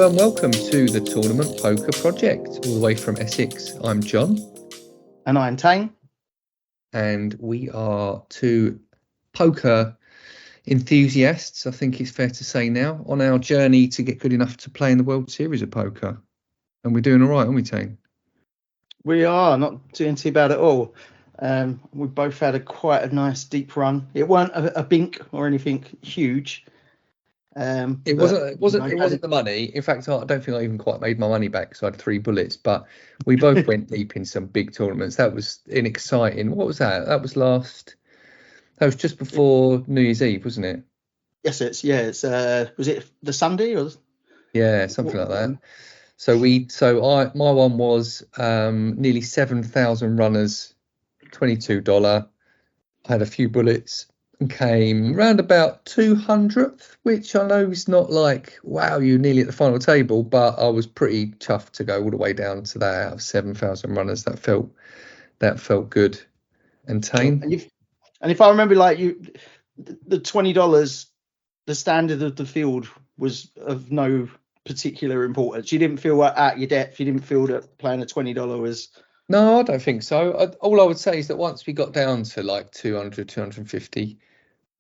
Hello and welcome to the Tournament Poker Project, all the way from Essex. I'm Jon. And I'm Tain. And we are two poker enthusiasts, I think it's fair to say now, on our journey to get good enough to play in the World Series of Poker. And we're doing all right, aren't we, Tain? We are not doing too bad at all. We both had quite a nice deep run. It weren't a bink or anything huge. It wasn't the money. In fact, I don't think I even quite made my money back, so I had 3 bullets. But we both went deep in some big tournaments. That was an exciting. What was that? That was just before New Year's Eve, wasn't it? Yes, was it the Sunday or? Yeah, something like that. My one was nearly 7,000 runners, $22. I had a few bullets and came round about 200th, which I know is not like, wow, you're nearly at the final table, but I was pretty chuffed to go all the way down to that out of 7,000 runners. That felt good. And Tain? And if I remember, like the $20, the standard of the field was of no particular importance. You didn't feel at your depth. You didn't feel that playing a $20 was. No, I don't think so. All I would say is that once we got down to like 200, 250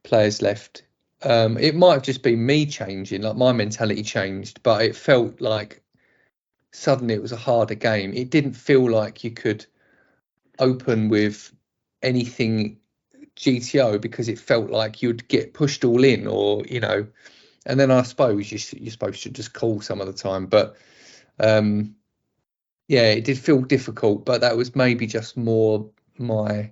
players left, it might have just been me changing, like my mentality changed, but it felt like suddenly it was a harder game. It didn't feel like you could open with anything GTO because it felt like you'd get pushed all in, or and then I suppose you're supposed to just call some of the time, but yeah, it did feel difficult, but that was maybe just more my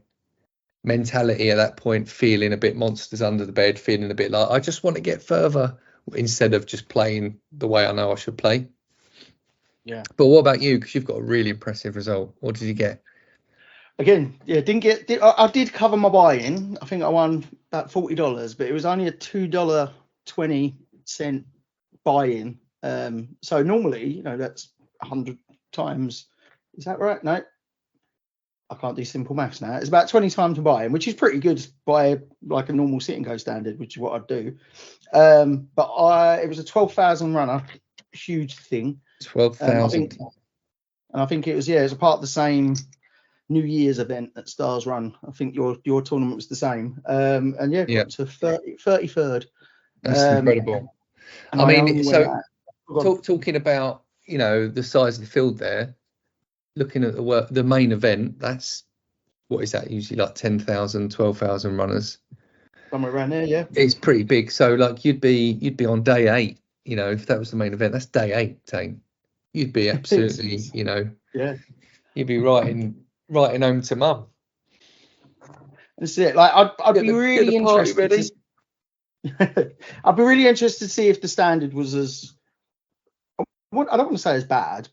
mentality at that point, feeling a bit monsters under the bed, feeling a bit like I just want to get further instead of just playing the way I know I should play. Yeah. But what about you? Because you've got a really impressive result. What did you get? Again, yeah, I did cover my buy-in. I think I won about $40, but it was only a $2.20 buy-in. So normally, that's 100 times. Is that right? No, I can't do simple maths now. It's about 20 times a buy-in, which is pretty good by like a normal sit and go standard, which is what I'd do. But it was a 12,000 runner, huge thing. 12,000. And I think it was a part of the same New Year's event that Stars run. I think your tournament was the same. And got to 33rd. That's incredible. I mean, so talking about the size of the field there, looking at the main event, that's what is that usually, like 10,000, 12,000 runners, somewhere around there. Yeah, it's pretty big. So like you'd be on day 8, if that was the main event. That's day 8, Tain. You'd be absolutely yeah, you'd be writing home to mum. That's it. Like I'd be really interested. I'd be really interested to see if the standard was as, I don't want to say as bad,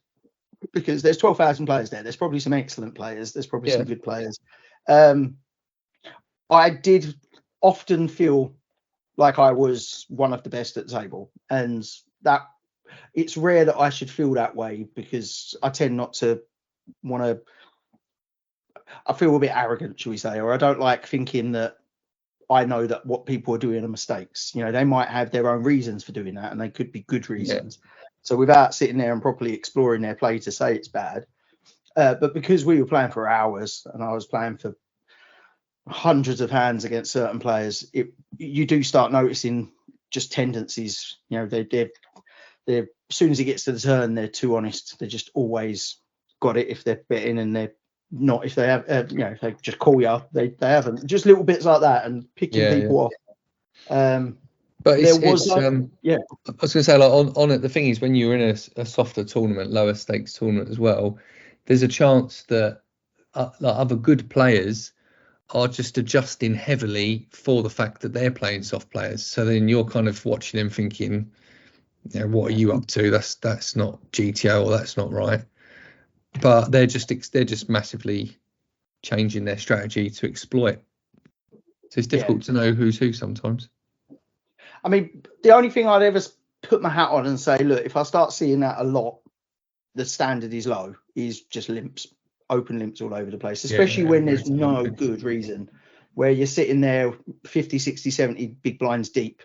because there's 12,000 players there. There's probably some excellent players. There's probably some good players. I did often feel like I was one of the best at the table, and that it's rare that I should feel that way, because I tend not to want to. I feel a bit arrogant, shall we say, or I don't like thinking that I know that what people are doing are mistakes. They might have their own reasons for doing that, and they could be good reasons. Yeah. So without sitting there and properly exploring their play to say it's bad, but because we were playing for hours and I was playing for hundreds of hands against certain players, you do start noticing just tendencies. They're as soon as it gets to the turn, they're too honest. They just always got it if they're betting, and they're not if they have. If they just call you, they haven't. Just little bits like that and picking people off. But I was going to say, like on it, the thing is, when you're in a softer tournament, lower stakes tournament as well, there's a chance that like other good players are just adjusting heavily for the fact that they're playing soft players. So then you're kind of watching them thinking, what are you up to? That's not GTO, or that's not right. But they're just massively changing their strategy to exploit. So it's difficult to know who's who sometimes. I mean, the only thing I'd ever put my hat on and say, look, if I start seeing that a lot, the standard is low, is just limps, open limps all over the place, especially when there's no good reason, where you're sitting there 50, 60, 70 big blinds deep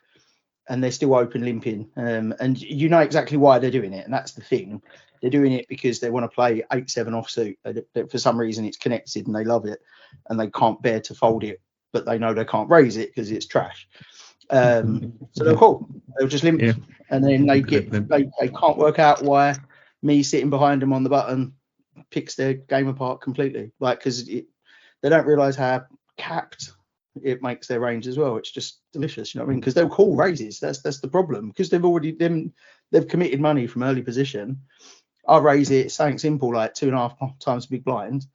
and they're still open limping, and you know exactly why they're doing it, and that's the thing. They're doing it because they want to play 8-7 offsuit. For some reason it's connected and they love it, and they can't bear to fold it, but they know they can't raise it because it's trash. So they'll call, they'll just limp, and then they can't work out why me sitting behind them on the button picks their game apart completely, like, because they don't realize how capped it makes their range as well. It's just delicious, you know what I mean? Because they'll call raises. That's the problem, because they've committed money from early position. I'll raise it, something simple like 2.5 times big blind.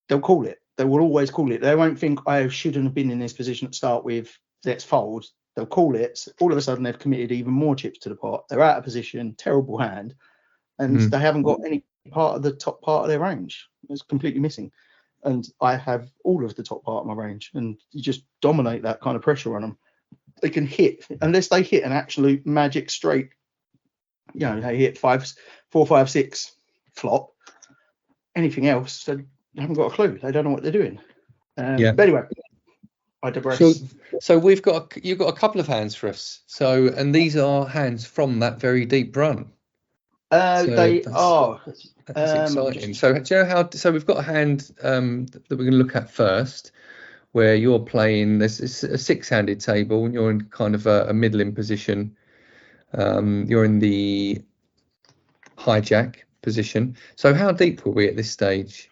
They'll call it. They will always call it. They won't think I shouldn't have been in this position to start with, let's fold. They'll call it. All of a sudden they've committed even more chips to the pot. They're out of position, terrible hand, and they haven't got any part of the top part of their range. It's completely missing. And I have all of the top part of my range, and you just dominate that kind of pressure on them. They can hit, unless they hit an absolute magic straight, you know, they hit 4, 5, 6 flop. Anything else, they haven't got a clue. They don't know what they're doing. But anyway, I digress. So you've got a couple of hands for us. So, and these are hands from that very deep run. They are. That's exciting. So do you know how? So we've got a hand that we're going to look at first, where you're playing. There's a 6-handed table, and you're in kind of a middling position. You're in the hijack position. So how deep were we at this stage?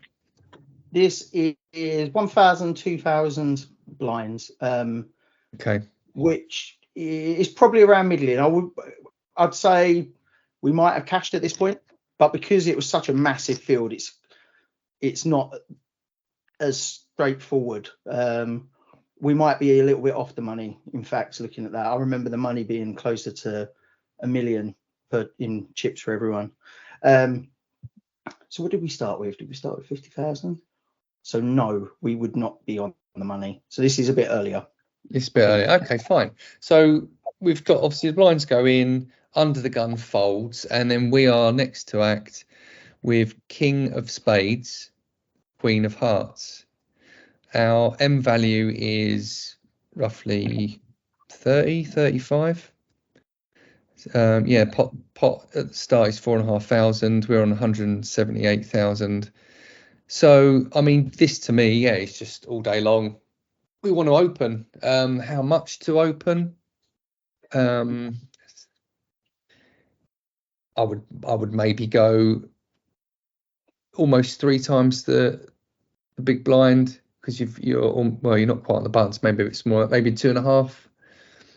This is 1,000, 2,000 blinds. Okay. Which is probably around middling. I'd say we might have cashed at this point, but because it was such a massive field, it's not as straightforward. We might be a little bit off the money. In fact, looking at that, I remember the money being closer to $1 million in chips for everyone. So what did we start with? Did we start with 50,000? So no, we would not be on the money. So this is a bit earlier. It's a bit earlier. Okay, fine. So we've got, obviously, the blinds go in, under the gun folds, and then we are next to act with King of Spades, Queen of Hearts. Our M value is roughly 30, 35. Pot at the start is 4,500. We're on 178,000. So, I mean, this to me, it's just all day long. We want to open. How much to open? I would maybe go almost 3 times the big blind, because you're not quite on the buttons. Maybe a bit smaller, maybe 2.5.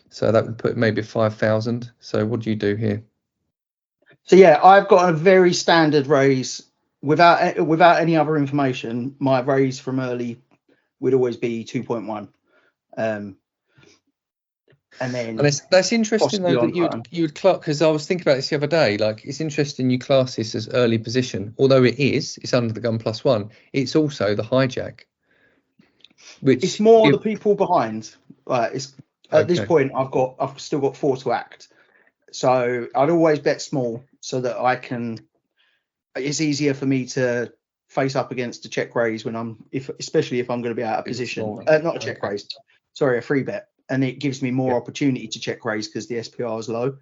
So that would put maybe 5,000. So what do you do here? So yeah, I've got a very standard raise without any other information. My raise from early would always be 2.1. And then that's interesting though that you'd class, because I was thinking about this the other day. Like, it's interesting you class this as early position, although it's under the gun +1. It's also the hijack, which it's more the people behind. At this point, I've still got 4 to act, so I'd always bet small so that it's easier for me to face up against a check raise especially if I'm going to be out of position. Not a check raise, sorry, a free bet. And it gives me more opportunity to check raise because the SPR is low.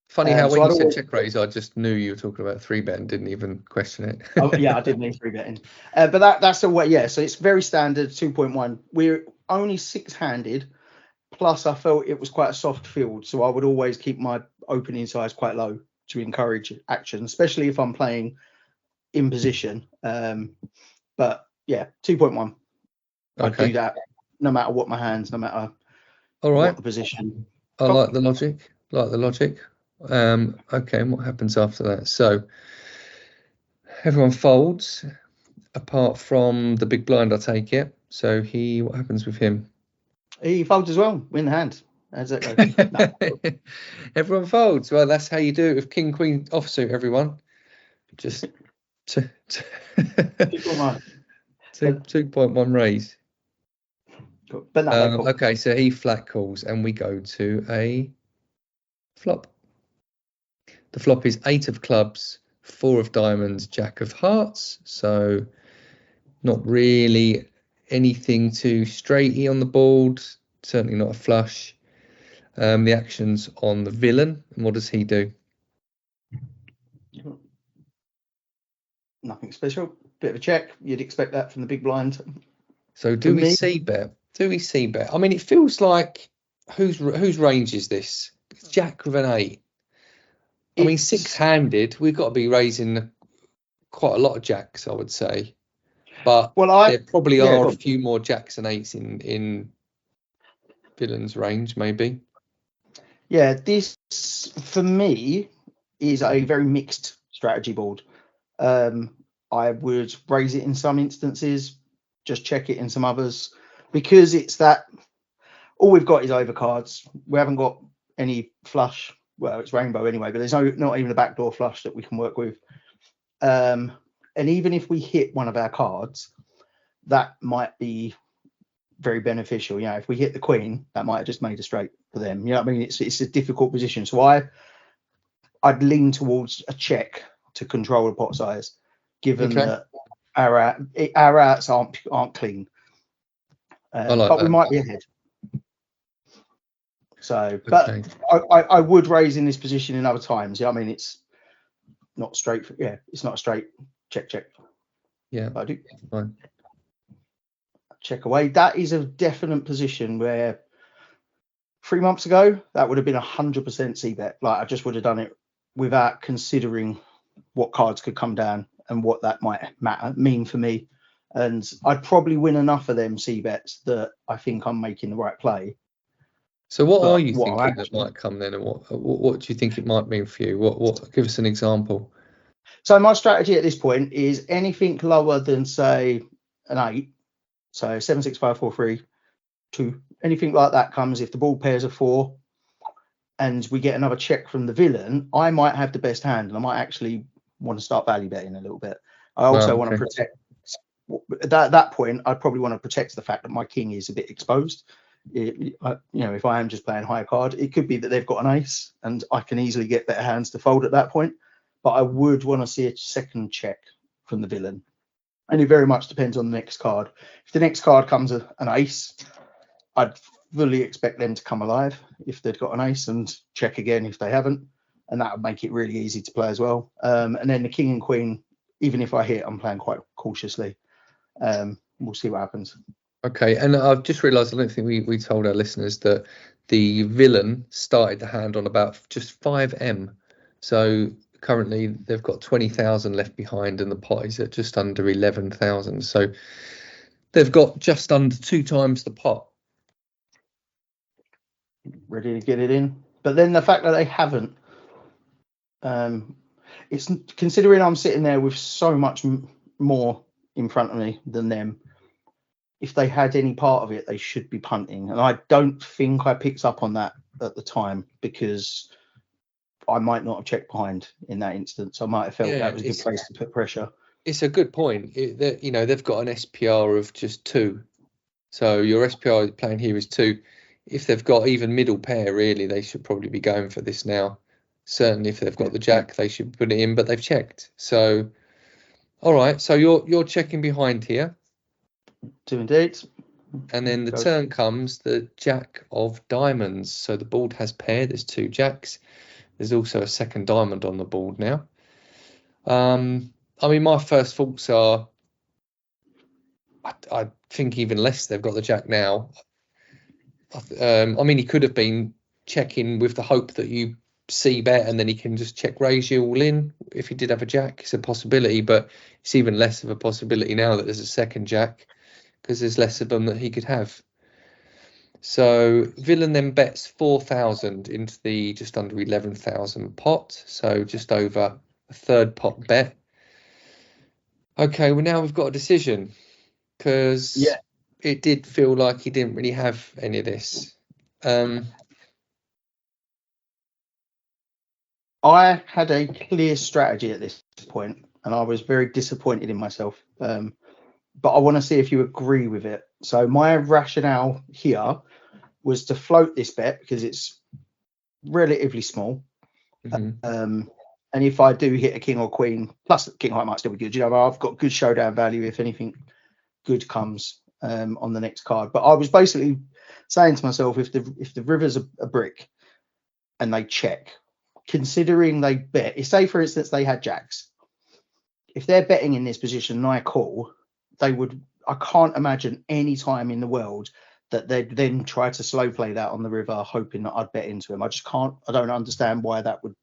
Funny how when you said check raise, I just knew you were talking about 3-bet and didn't even question it. I did mean 3-betting. But that's the way, so it's very standard 2.1. We're only 6-handed, plus I felt it was quite a soft field, so I would always keep my opening size quite low to encourage action, especially if I'm playing in position. But yeah, 2.1. I'd do that no matter what my hands, no matter what the position. I like the logic. Okay, and what happens after that? So everyone folds apart from the big blind, I take it. So what happens with him? He folds as well, win the hand. How's that go? No. Everyone folds. Well, that's how you do it with King Queen offsuit, everyone. Just 2.1 raise. But no, okay, so he flat calls and we go to a flop. The flop is 8 of clubs, 4 of diamonds, Jack of hearts. So not really anything too straighty on the board. Certainly not a flush. the actions on the villain. And what does he do? Nothing special. Bit of a check. You'd expect that from the big blind. So do we see bet? Do we see bet? I mean, it feels like whose range is this? It's Jack with an 8. I mean, 6-handed. We've got to be raising quite a lot of jacks, I would say. But there probably are a few more jacks and 8s in villain's range, maybe. Yeah, this for me is a very mixed strategy board. I would raise it in some instances, just check it in some others, because it's that all we've got is overcards. We haven't got any flush. Well, it's rainbow anyway, but there's not even a backdoor flush that we can work with. And even if we hit one of our cards, that might be very beneficial. You know, if we hit the queen, that might have just made a straight for them. You know what I mean? It's a difficult position. So I'd lean towards a check to control the pot size, given that our outs aren't clean. But we might be ahead. So, but I would raise in this position in other times. Yeah, I mean, it's not straight. It's not a straight check. Yeah, I do. Fine. Check away. That is a definite position where 3 months ago that would have been 100% C bet. Like I just would have done it without considering what cards could come down and what that might mean for me. And I'd probably win enough of them C bets that I think I'm making the right play. So what are you thinking that might come then, and what do you think it might mean for you? What give us an example? So my strategy at this point is anything lower than say an 8, so 7, 6, 5, 4, 3, 2, anything like that comes if the ball pairs a 4 and we get another check from the villain, I might have the best hand and I might actually want to start value betting a little bit. I also want to protect at that point. I'd probably want to protect the fact that my king is a bit exposed. You know, if I am just playing high card, it could be that they've got an ace and I can easily get better hands to fold at that point. But I would want to see a second check from the villain. And it very much depends on the next card. If the next card comes an ace, I'd fully expect them to come alive if they've got an ace and check again if they haven't. And that would make it really easy to play as well. And then the king and queen, even if I hit, I'm playing quite cautiously. We'll see what happens. Okay, and I've just realised I don't think we told our listeners that the villain started the hand on about just 5M. So currently they've got 20,000 left behind and the pot is at just under 11,000. So they've got just under 2 times the pot. Ready to get it in. But then the fact that they haven't, it's considering I'm sitting there with so much more in front of me than them. If they had any part of it, they should be punting. And I don't think I picked up on that at the time because I might not have checked behind in that instance. I might have felt that was a good place to put pressure. It's a good point. You know, they've got an SPR of just 2. So your SPR playing here is 2. If they've got even middle pair, really, they should probably be going for this now. Certainly if they've got the jack, they should put it in, but they've checked. So, all right. So you're checking behind here. 2 indeed. And then the turn comes the jack of diamonds. So the board has pair. There's 2 jacks. There's also a second diamond on the board now. I mean, my first thoughts are, I think even less they've got the jack now. I mean, he could have been checking with the hope that you see bet and then he can just check raise you all in. If he did have a jack, it's a possibility, but it's even less of a possibility now that there's a second jack because there's less of them that he could have. So villain then bets 4,000 into the just under 11,000 pot. So just over a third pot bet. Okay, well now we've got a decision because it did feel like he didn't really have any of this. I had a clear strategy at this point and I was very disappointed in myself. But I want to see if you agree with it. So my rationale here was to float this bet because it's relatively small. And if I do hit a king or queen, plus king high might still be good. You know, I've got good showdown value if anything good comes on the next card. But I was basically saying to myself, if the river's a brick and they check, considering they bet, say for instance they had jacks, if they're betting in this position and I call, I can't imagine any time in the world that they'd then try to slow play that on the river, hoping that I'd bet into him. I just can't. I don't understand why that would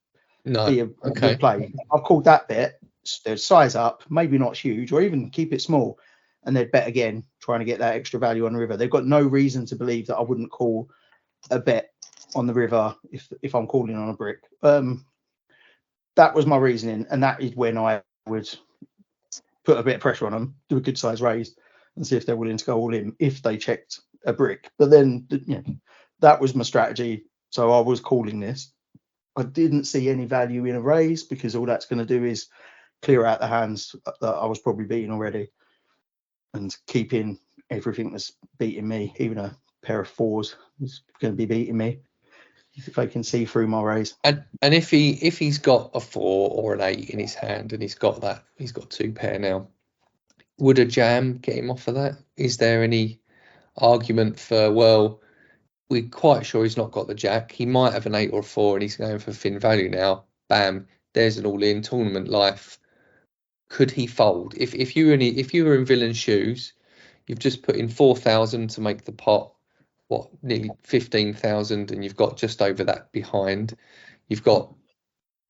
be a good play. I've called that bet. They'd size up, maybe not huge, or even keep it small, and they'd bet again, trying to get that extra value on the river. They've got no reason to believe that I wouldn't call a bet on the river if I'm calling on a brick. That was my reasoning, and that is when I would put a bit of pressure on them, do a good size raise, and see if they're willing to go all in if they checked a brick. But then, that was my strategy. So I was calling this. I didn't see any value in a raise because all that's going to do is clear out the hands that I was probably beating already, and keeping everything that's beating me. Even a pair of fours is going to be beating me if they can see through my raise. And if he's got a 4 or an 8 in his hand and he's got 2 pair now, would a jam get him off of that? Is there any argument for, well, we're quite sure he's not got the jack, he might have an 8 or a 4 and he's going for thin value now, bam, there's an all-in tournament life. Could he fold? If you were in Villain's shoes, you've just put in 4,000 to make the pot nearly 15,000, and you've got just over that behind. You've got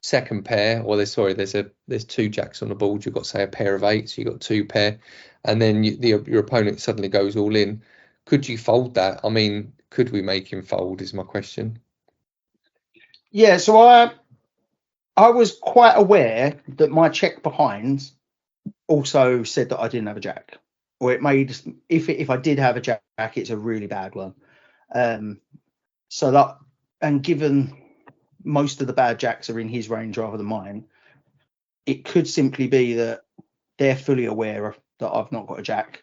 second pair, or there's 2 jacks on the board. You've got, say, a pair of 8s, so you've got 2 pair, and then your opponent suddenly goes all in. Could you fold that? I mean, could we make him fold is my question. Yeah, so I was quite aware that my check behind also said that I didn't have a jack, or it made, if I did have a jack, it's a really bad one. So that, and given most of the bad jacks are in his range rather than mine, it could simply be that they're fully aware that I've not got a jack,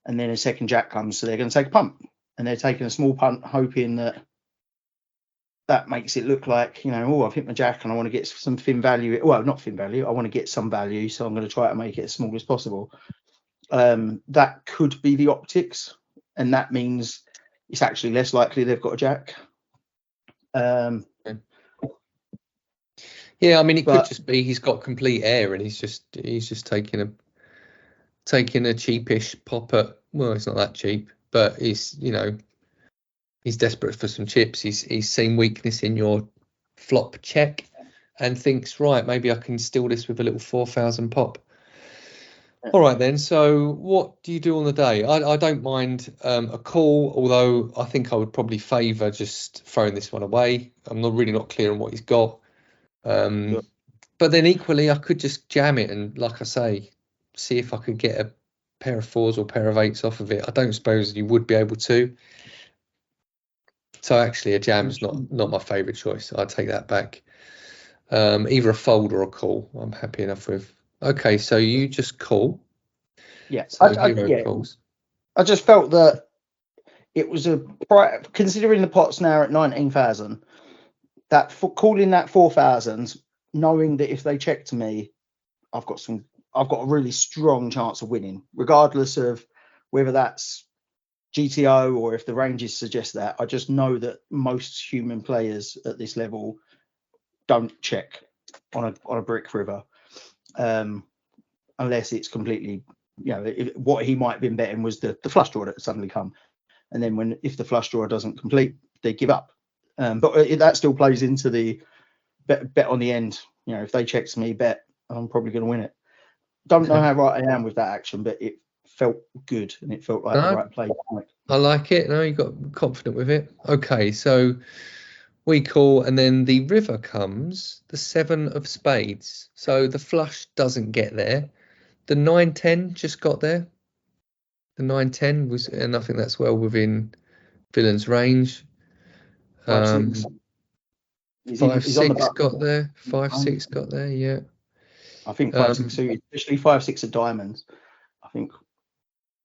and then a second jack comes, so they're going to take a punt, and they're taking a small punt, hoping that makes it look like, I've hit my jack and I want to get some thin value. Well, not thin value, I want to get some value, so I'm going to try to make it as small as possible. That could be the optics, and that means it's actually less likely they've got a jack. Yeah, I mean, it could just be he's got complete air and he's just taking a cheapish pop at, well, it's not that cheap, but he's desperate for some chips. He's seen weakness in your flop check and thinks, right, maybe I can steal this with a little 4,000 pop. All right then, so what do you do on the day? I don't mind a call, although I think I would probably favour just throwing this one away. I'm not clear on what he's got. Sure. But then equally, I could just jam it and, like I say, see if I could get a pair of 4s or pair of 8s off of it. I don't suppose you would be able to. So actually, a jam's not my favourite choice. I'd take that back. Either a fold or a call, I'm happy enough with. Okay, so you just call. Yeah, so calls. I just felt that it was considering the pot's now at 19,000, that calling that 4,000, knowing that if they check to me, I've got a really strong chance of winning, regardless of whether that's GTO or if the ranges suggest that. I just know that most human players at this level don't check on a brick river, unless it's completely, what he might have been betting was the flush draw that suddenly come, and then if the flush draw doesn't complete, they give up. But that still plays into the bet on the end. If they check to me, bet I'm probably going to win it. Don't know how right I am with that action, but it felt good and it felt like the right play. I like it. No, you got confident with it. Okay, so we call, and then the river comes, the 7 of spades. So the flush doesn't get there. The 9-10 just got there. The 9-10 was, and I think that's well within Villain's range. 5-6 got there. 5-6 got there. Yeah. I think 5-6 suited, especially 5-6 of diamonds, I think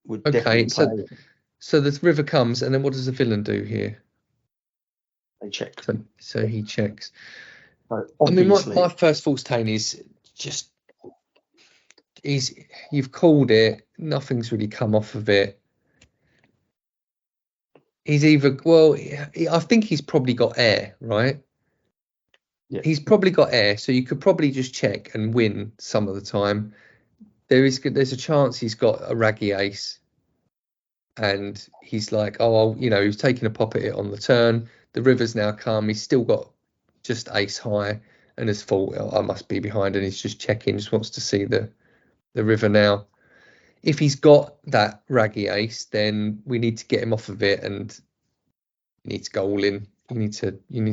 would definitely play. So the river comes, and then what does the villain do here? They check. So he checks. So I mean, my first false Tain is just, you've called it, nothing's really come off of it. he's either, well, I think he's probably got air, right? Yeah. He's probably got air, so you could probably just check and win some of the time. There's a chance he's got a raggy ace, and he's like, oh, he's taking a pop at it on the turn. The river's now come. He's still got just ace high, and has thought, I must be behind, and he's just checking, just wants to see the river now. If he's got that raggy ace, then we need to get him off of it, and you need to go all in. You need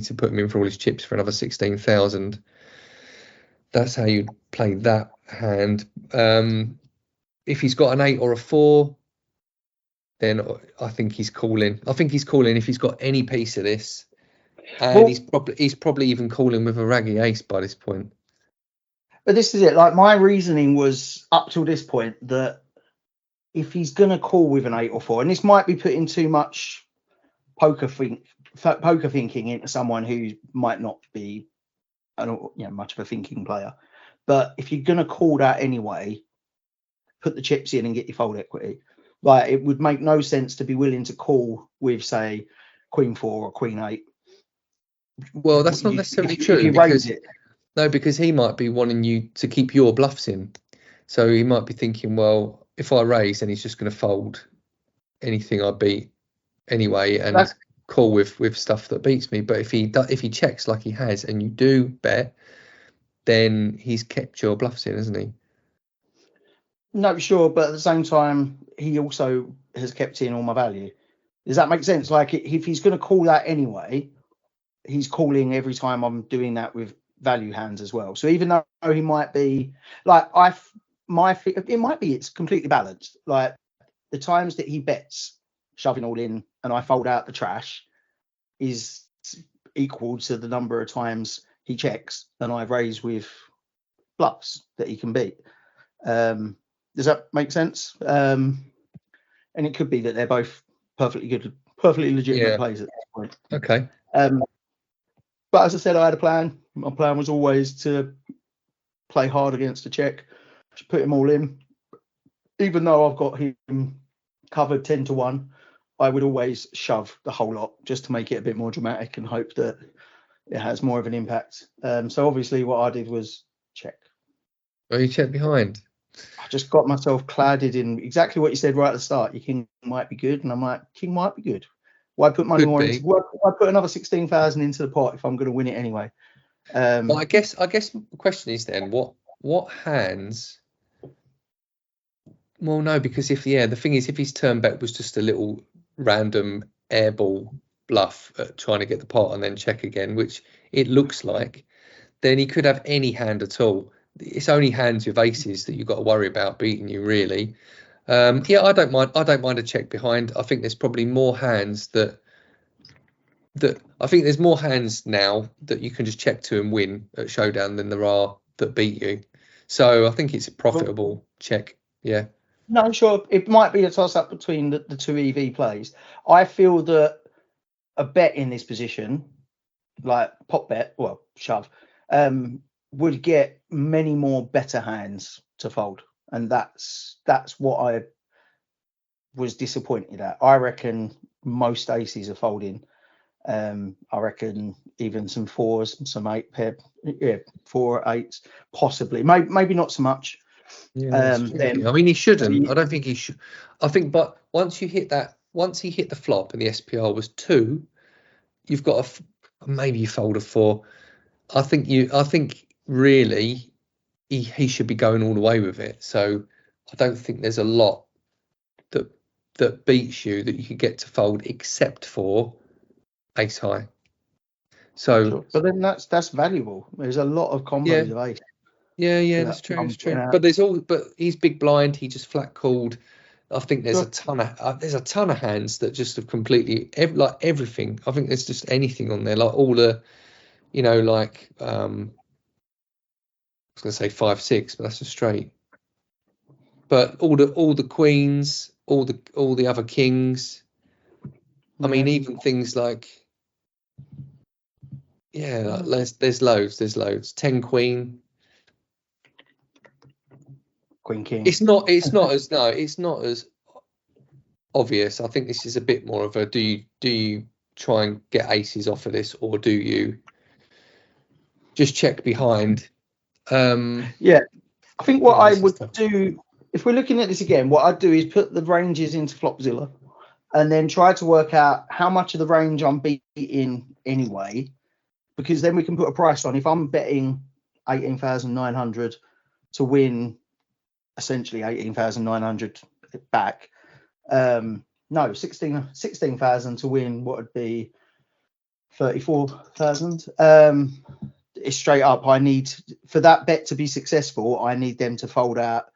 to put him in for all his chips for another 16,000. That's how you play that hand. If he's got an 8 or a 4, then I think he's calling. I think he's calling if he's got any piece of this, and he's probably even calling with a raggy ace by this point. But this is it. Like, my reasoning was up till this point that if he's gonna call with an 8 or 4, and this might be putting too much poker thinking into someone who might not be, much of a thinking player, but if you're gonna call that anyway, put the chips in and get your fold equity. Like, it would make no sense to be willing to call with, say, Queen 4 or Queen 8. Well, that's not necessarily true, because he might be wanting you to keep your bluffs in. So he might be thinking, well, if I raise, then he's just going to fold anything I beat anyway, and call with stuff that beats me. But if he checks like he has, and you do bet, then he's kept your bluffs in, hasn't he? No, sure, but at the same time, he also has kept in all my value. Does that make sense? Like, if he's going to call that anyway, he's calling every time I'm doing that with value hands as well. So even though he might be like, it might be it's completely balanced. Like, the times that he bets shoving all in and I fold out the trash is equal to the number of times he checks and I raise with bluffs that he can beat. Does that make sense? And it could be that they're both perfectly good, perfectly legitimate plays at this point. Okay. But as I said, I had a plan. My plan was always to play hard against the check, just put him all in. Even though I've got him covered 10-1, I would always shove the whole lot just to make it a bit more dramatic and hope that it has more of an impact. So obviously what I did was check. Oh, you checked behind? I just got myself cladded in exactly what you said right at the start. Your king might be good, and I'm like, king might be good. Why put money more into? Why put another 16,000 into the pot if I'm going to win it anyway? Well, I guess the question is then what hands? Well, no, because the thing is, if his turn bet was just a little random airball bluff trying to get the pot and then check again, which it looks like, then he could have any hand at all. It's only hands with aces that you've got to worry about beating you, really. I don't mind a check behind. I think there's probably more hands that I think there's more hands now that you can just check to and win at showdown than there are that beat you. So I think it's a profitable check. Yeah. No, sure. It might be a toss up between the two EV plays. I feel that a bet in this position, like pot bet, well, shove, would get many more better hands to fold, and that's what I was disappointed at. I reckon most aces are folding. I reckon even some 4s, some 8 pair, 4 8s, possibly, maybe not so much. Yeah, I mean, he shouldn't. I don't think he should. I think, but once he hit the flop and the SPR was 2, you've got maybe you fold a 4. I think really he should be going all the way with it. So I don't think there's a lot that beats you that you could get to fold except for ace high. So, sure. But then that's valuable. There's a lot of combos of ace. Yeah, that's true. It's true. But he's big blind. He just flat called. I think there's a ton of hands that just have completely like everything. I think there's just anything on there, like all the, like I was gonna say 5 6, but that's a straight. But all the queens, all the other kings. I mean, even things like there's loads. 10 queen. Queen king. It's not as obvious. I think this is a bit more of a do you try and get aces off of this, or do you just check behind? Yeah, I think what I would do, if we're looking at this again, what I'd do is put the ranges into Flopzilla and then try to work out how much of the range I'm beating anyway, because then we can put a price on. If I'm betting 18,900 to win essentially 18,900 back, no, 16,000 to win what would be 34,000. It's straight up. I need, for that bet to be successful, I need them to fold out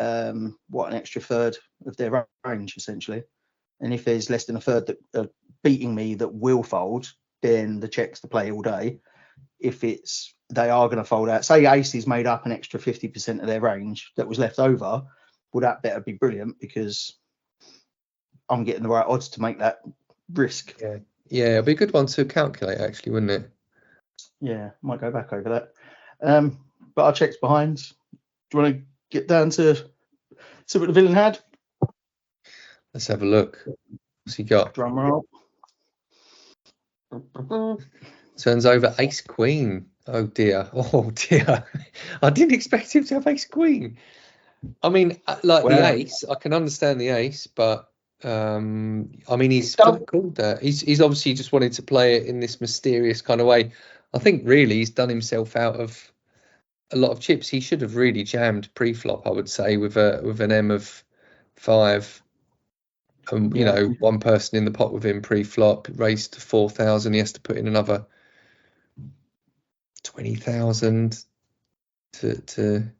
an extra third of their range essentially. And if there's less than a third that are beating me that will fold, then the check's to play all day. If they are going to fold out, say aces made up an extra 50% of their range that was left over, well, that better be brilliant because I'm getting the right odds to make that risk. Yeah, it'd be a good one to calculate actually, wouldn't it? Yeah, might go back over that. But our check's behind. Do you want to get down to see what the villain had? Let's have a look. What's he got? Drum roll. Turns over ace queen. Oh dear. I didn't expect him to have ace queen. I mean, like the ace, I can understand the ace, but I mean, he's called that. He's obviously just wanted to play it in this mysterious kind of way. I think really he's done himself out of a lot of chips. He should have really jammed pre-flop, I would say, with an M of 5. You know, one person in the pot with him pre-flop, raised to 4,000. He has to put in another 20,000 to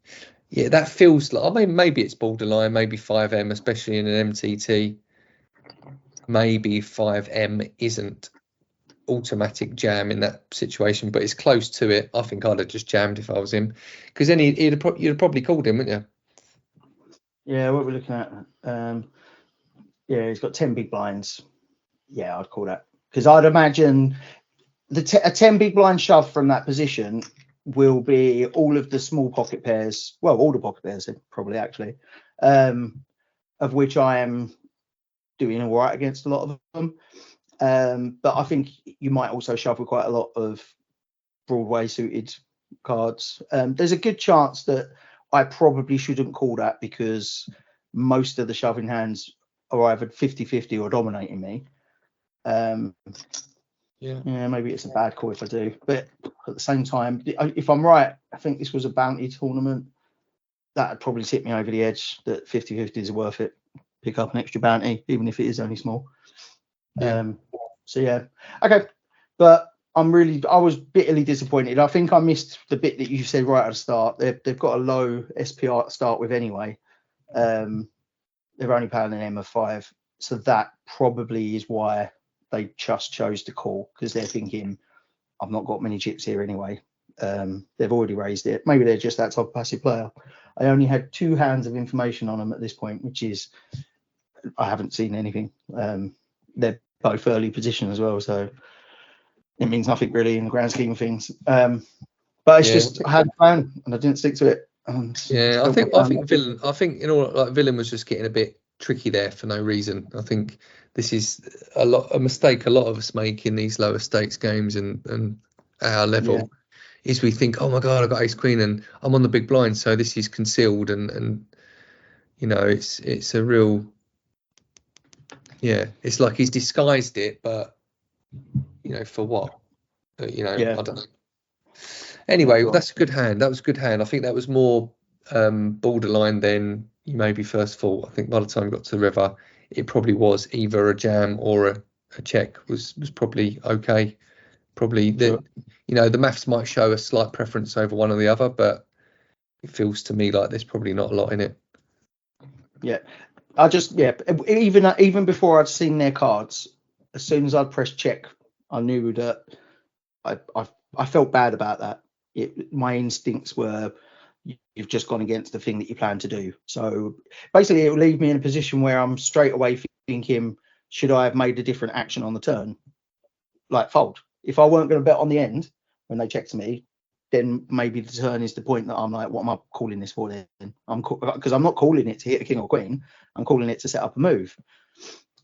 yeah, that feels like, I mean, maybe it's borderline, maybe 5M, especially in an MTT. Maybe 5M isn't automatic jam in that situation, but it's close to it. I think I'd have just jammed if I was him, because then you'd have probably called him, wouldn't you? Yeah, what we're looking at. Yeah, he's got 10 big blinds. Yeah, I'd call that, because I'd imagine a 10 big blind shove from that position will be all of the small pocket pairs. Well, all the pocket pairs probably actually, of which I am doing all right against a lot of them. But I think you might also shove with quite a lot of Broadway suited cards. There's a good chance that I probably shouldn't call that, because most of the shoving hands are either 50-50 or dominating me. Yeah, maybe it's a bad call if I do, but at the same time, if I'm right, I think this was a bounty tournament. That would probably tip me over the edge that 50-50 is worth it. Pick up an extra bounty, even if it is only small. So yeah, okay. But I was bitterly disappointed. I think I missed the bit that you said right at the start. They've got a low SPR to start with anyway. They're only paying an M of 5, so that probably is why they just chose to call, because they're thinking, I've not got many chips here anyway. They've already raised it. Maybe they're just that type of passive player. I only had 2 hands of information on them at this point, which is, I haven't seen anything. They're both early position as well, so it means nothing really in the grand scheme of things. But it's just, I had a plan and I didn't stick to it. Yeah, I think Villain was just getting a bit tricky there for no reason. I think this is a mistake a lot of us make in these lower stakes games and our level, is we think, oh my god, I got ace queen and I'm on the big blind, so this is concealed, and you know, it's a real, it's like he's disguised it, but you know, for what? You know, I don't know. Anyway, well, that's a good hand. That was a good hand. I think that was more borderline than you maybe first thought. I think by the time we got to the river, it probably was either a jam or a check was probably okay. Probably you know, the maths might show a slight preference over one or the other, but it feels to me like there's probably not a lot in it. Yeah, I just even before I'd seen their cards, as soon as I'd pressed check, I knew that I felt bad about that. My instincts were, you've just gone against the thing that you plan to do. So basically, it will leave me in a position where I'm straight away thinking, should I have made a different action on the turn, like fold? If I weren't going to bet on the end when they check to me, then maybe the turn is the point that I'm like, what am I calling this for then? Because I'm not calling it to hit a king or queen. I'm calling it to set up a move.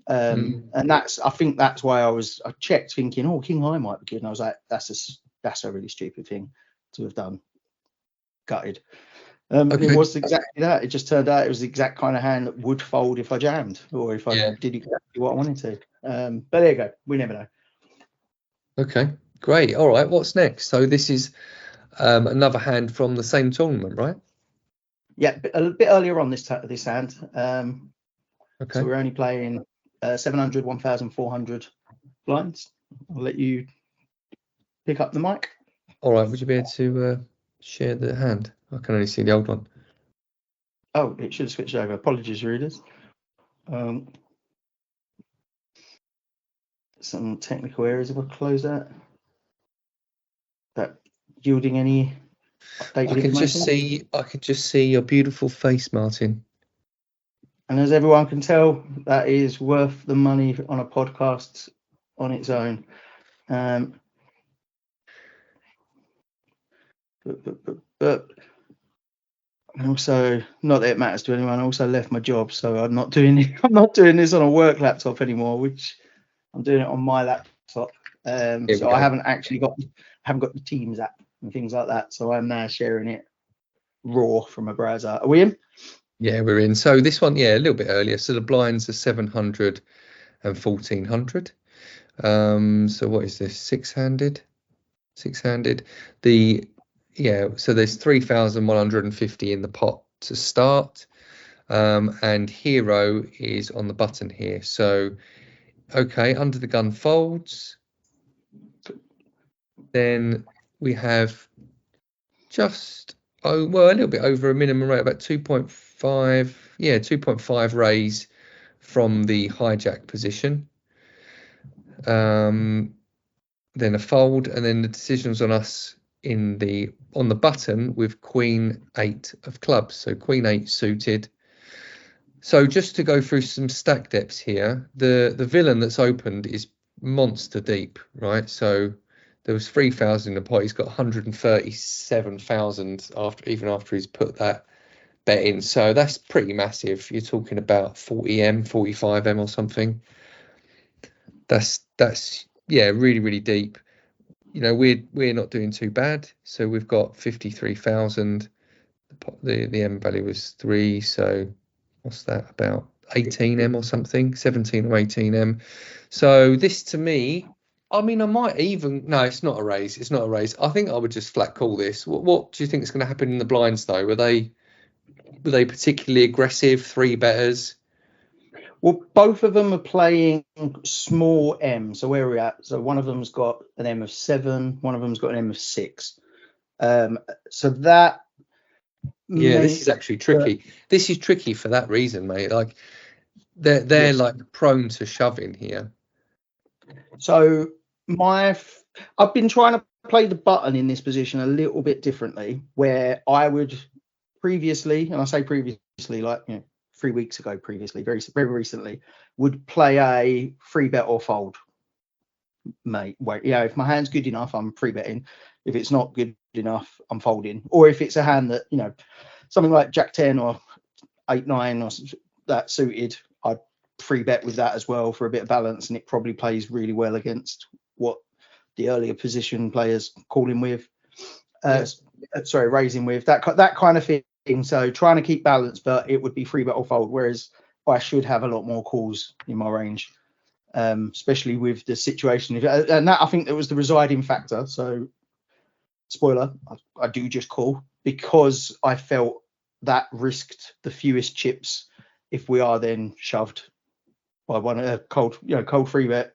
And I think that's why I checked thinking, oh, king high might be good, and I was like, that's a really stupid thing to have done. Gutted. It was exactly that. It just turned out it was the exact kind of hand that would fold if I jammed, or if I did exactly what I wanted to. But there you go. We never know. Okay, great. All right, what's next? So this is another hand from the same tournament, right? Yeah, a bit earlier on this hand. Okay. So we're only playing 700, 1,400 blinds. I'll let you pick up the mic. All right, would you be able to share the hand? I can only see the old one. Oh, it should have switched over. Apologies, readers. Some technical areas. If I close that yielding any updated information? I can just see your beautiful face, Martin. And as everyone can tell, that is worth the money on a podcast on its own. But also, not that it matters to anyone, I also left my job, so I'm not doing this on a work laptop anymore, which I'm doing it on my laptop. So I haven't got the Teams app and things like that. So I'm now sharing it raw from a browser. Are we in? Yeah, we're in. So this one, a little bit earlier. So the blinds are 700 and 1,400. So what is this? Six-handed. So there's 3,150 in the pot to start. And hero is on the button here. So, okay, under the gun folds. Then we have just, a little bit over a minimum rate, about 2.5 raise from the hijack position. Then a fold, and then the decision's on us on the button with Queen 8 of clubs. So Queen 8 suited. So just to go through some stack depths here, the villain that's opened is monster deep, right? So there was 3,000 in the pot. He's got 137,000 after he's put that bet in. So that's pretty massive. You're talking about 40M, 45M or something. That's really, really deep. You know, we're not doing too bad. So we've got 53,000. The M value was 3. So what's that, about 18M or something, 17 or 18M. So this to me, I mean, I might even, no, it's not a raise. I think I would just flat call this. What do you think is going to happen in the blinds though? Were they particularly aggressive, 3-betters? Well, both of them are playing small M. So where are we at? So one of them's got an M of 7, one of them's got an M of 6. So that, this is actually tricky. This is tricky for that reason, mate. Like they're like prone to shoving here. So I've been trying to play the button in this position a little bit differently, where I would previously, and I say previously, like 3 weeks ago, previously, very recently, would play a free bet or fold. Mate, wait, if my hand's good enough, I'm free betting. If it's not good enough, I'm folding. Or if it's a hand that, something like Jack 10 or 8-9 or that suited, I'd free bet with that as well for a bit of balance, and it probably plays really well against what the earlier position players calling with. Raising with that kind of thing. So trying to keep balance, but it would be free bet or fold, whereas I should have a lot more calls in my range, especially with the situation. And that, I think, that was the residing factor. So spoiler, I do just call because I felt that risked the fewest chips if we are then shoved by one cold free bet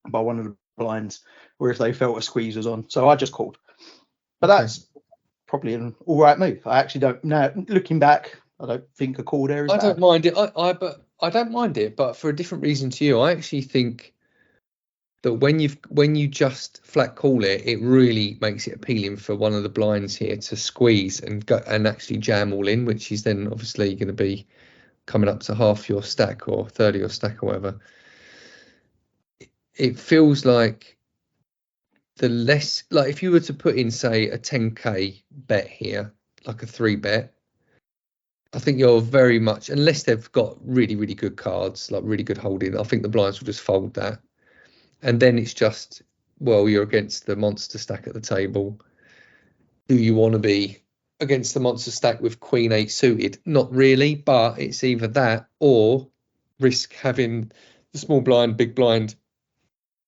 by one of the blinds, or if they felt a squeeze was on. So I just called. But that's probably an all right move. I actually don't know. Looking back, I don't think a call there is bad. I don't mind it. I don't mind it, but for a different reason to you. I actually think that when you just flat call it, it really makes it appealing for one of the blinds here to squeeze and go and actually jam all in, which is then obviously going to be coming up to half your stack or 30 your stack or whatever. It feels like the less, like if you were to put in, say, a 10k bet here, like a 3 bet, I think you're very much, unless they've got really, really good cards, like really good holding, I think the blinds will just fold that. And then it's just, well, you're against the monster stack at the table. Do you want to be against the monster stack with Queen 8 suited? Not really, but it's either that or risk having the small blind, big blind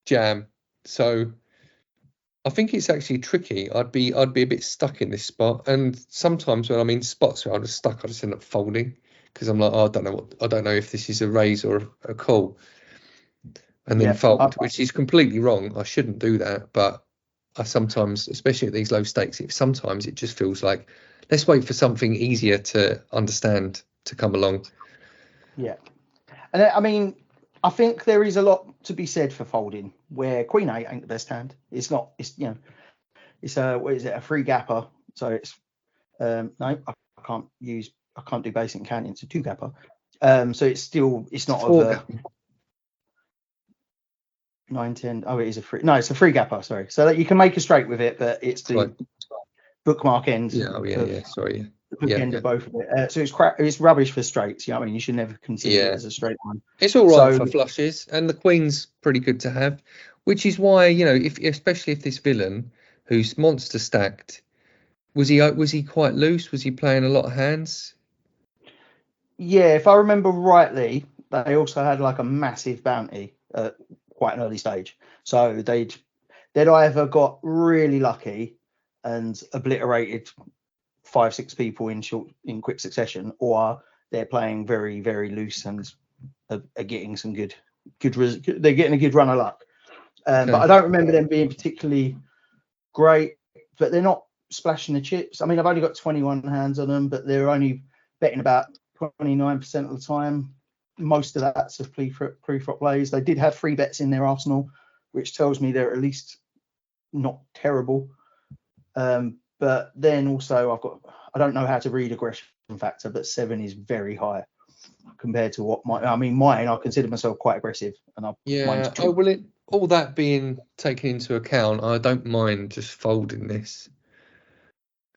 jam. So I think it's actually tricky. I'd be a bit stuck in this spot, and sometimes when I'm in spots where I'm just stuck, I just end up folding because I'm like, oh, I don't know if this is a raise or a call, and then fold, which is completely wrong. I shouldn't do that, but I sometimes, especially at these low stakes, sometimes it just feels like let's wait for something easier to understand to come along. Yeah, and I mean, I think there is a lot to be said for folding where Queen 8 ain't the best hand. It's not. It's it's what is it, a free gapper? So it's no, I can't do basic and counting. It's a 2 gapper. So it's not of a 9, 10. Oh, it is a free. No, it's a free gapper. Sorry. So that you can make a straight with it, but it's the bookmark end. Yeah. Oh yeah. Sorry. The bookend of both of it. So it's rubbish for straights. You know what I mean? You should never consider it as a straight one. It's all right for flushes, and the queen's pretty good to have, which is why, you know, especially if this villain who's monster stacked, was he quite loose? Was he playing a lot of hands? Yeah, if I remember rightly, they also had like a massive bounty at quite an early stage. So they'd either got really lucky and obliterated 5-6 people in quick succession, or they're playing very, very loose and are getting some good they're getting a good run of luck. But I don't remember them being particularly great, but they're not splashing the chips. I mean, I've only got 21 hands on them, but they're only betting about 29% of the time. Most of that's of pre-flop plays. They did have free bets in their arsenal, which tells me they're at least not terrible. But then also I don't know how to read aggression factor, but 7 is very high compared to what mine. I consider myself quite aggressive, and all that being taken into account, I don't mind just folding this.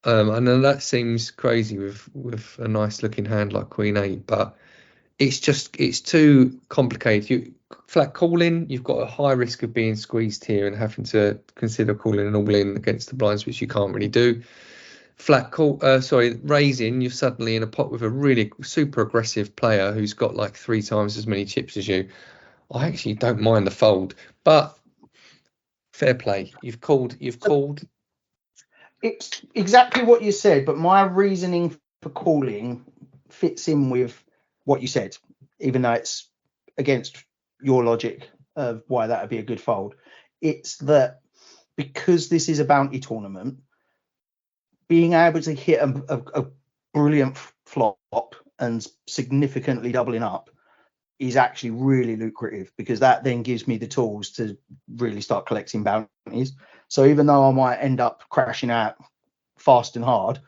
I know that seems crazy with a nice looking hand like Queen 8, but it's too complicated. You flat calling, you've got a high risk of being squeezed here and having to consider calling an all in against the blinds, which you can't really do. Raising, you're suddenly in a pot with a really super aggressive player who's got like 3 times as many chips as you. I actually don't mind the fold, but fair play. You've called. It's exactly what you said, but my reasoning for calling fits in with what you said, even though it's against your logic of why that would be a good fold. It's that because this is a bounty tournament, being able to hit a brilliant flop and significantly doubling up is actually really lucrative, because that then gives me the tools to really start collecting bounties. So even though I might end up crashing out fast and hard,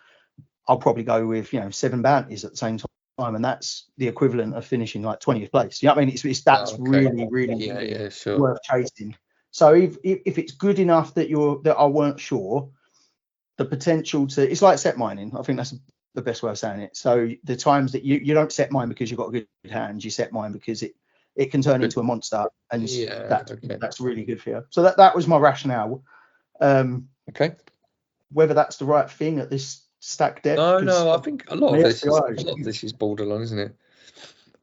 I'll probably go with 7 bounties at the same time, and that's the equivalent of finishing like 20th place. You know what I mean? That's really worth chasing. So if it's good enough that I weren't sure, the potential to, it's like set mining. I think that's the best way of saying it. So the times that you don't set mine because you've got a good hand, you set mine because it can turn into a monster, and that's really good for you. So that was my rationale. Whether that's the right thing at this stack depth. No, I think a lot of this is borderline, isn't it?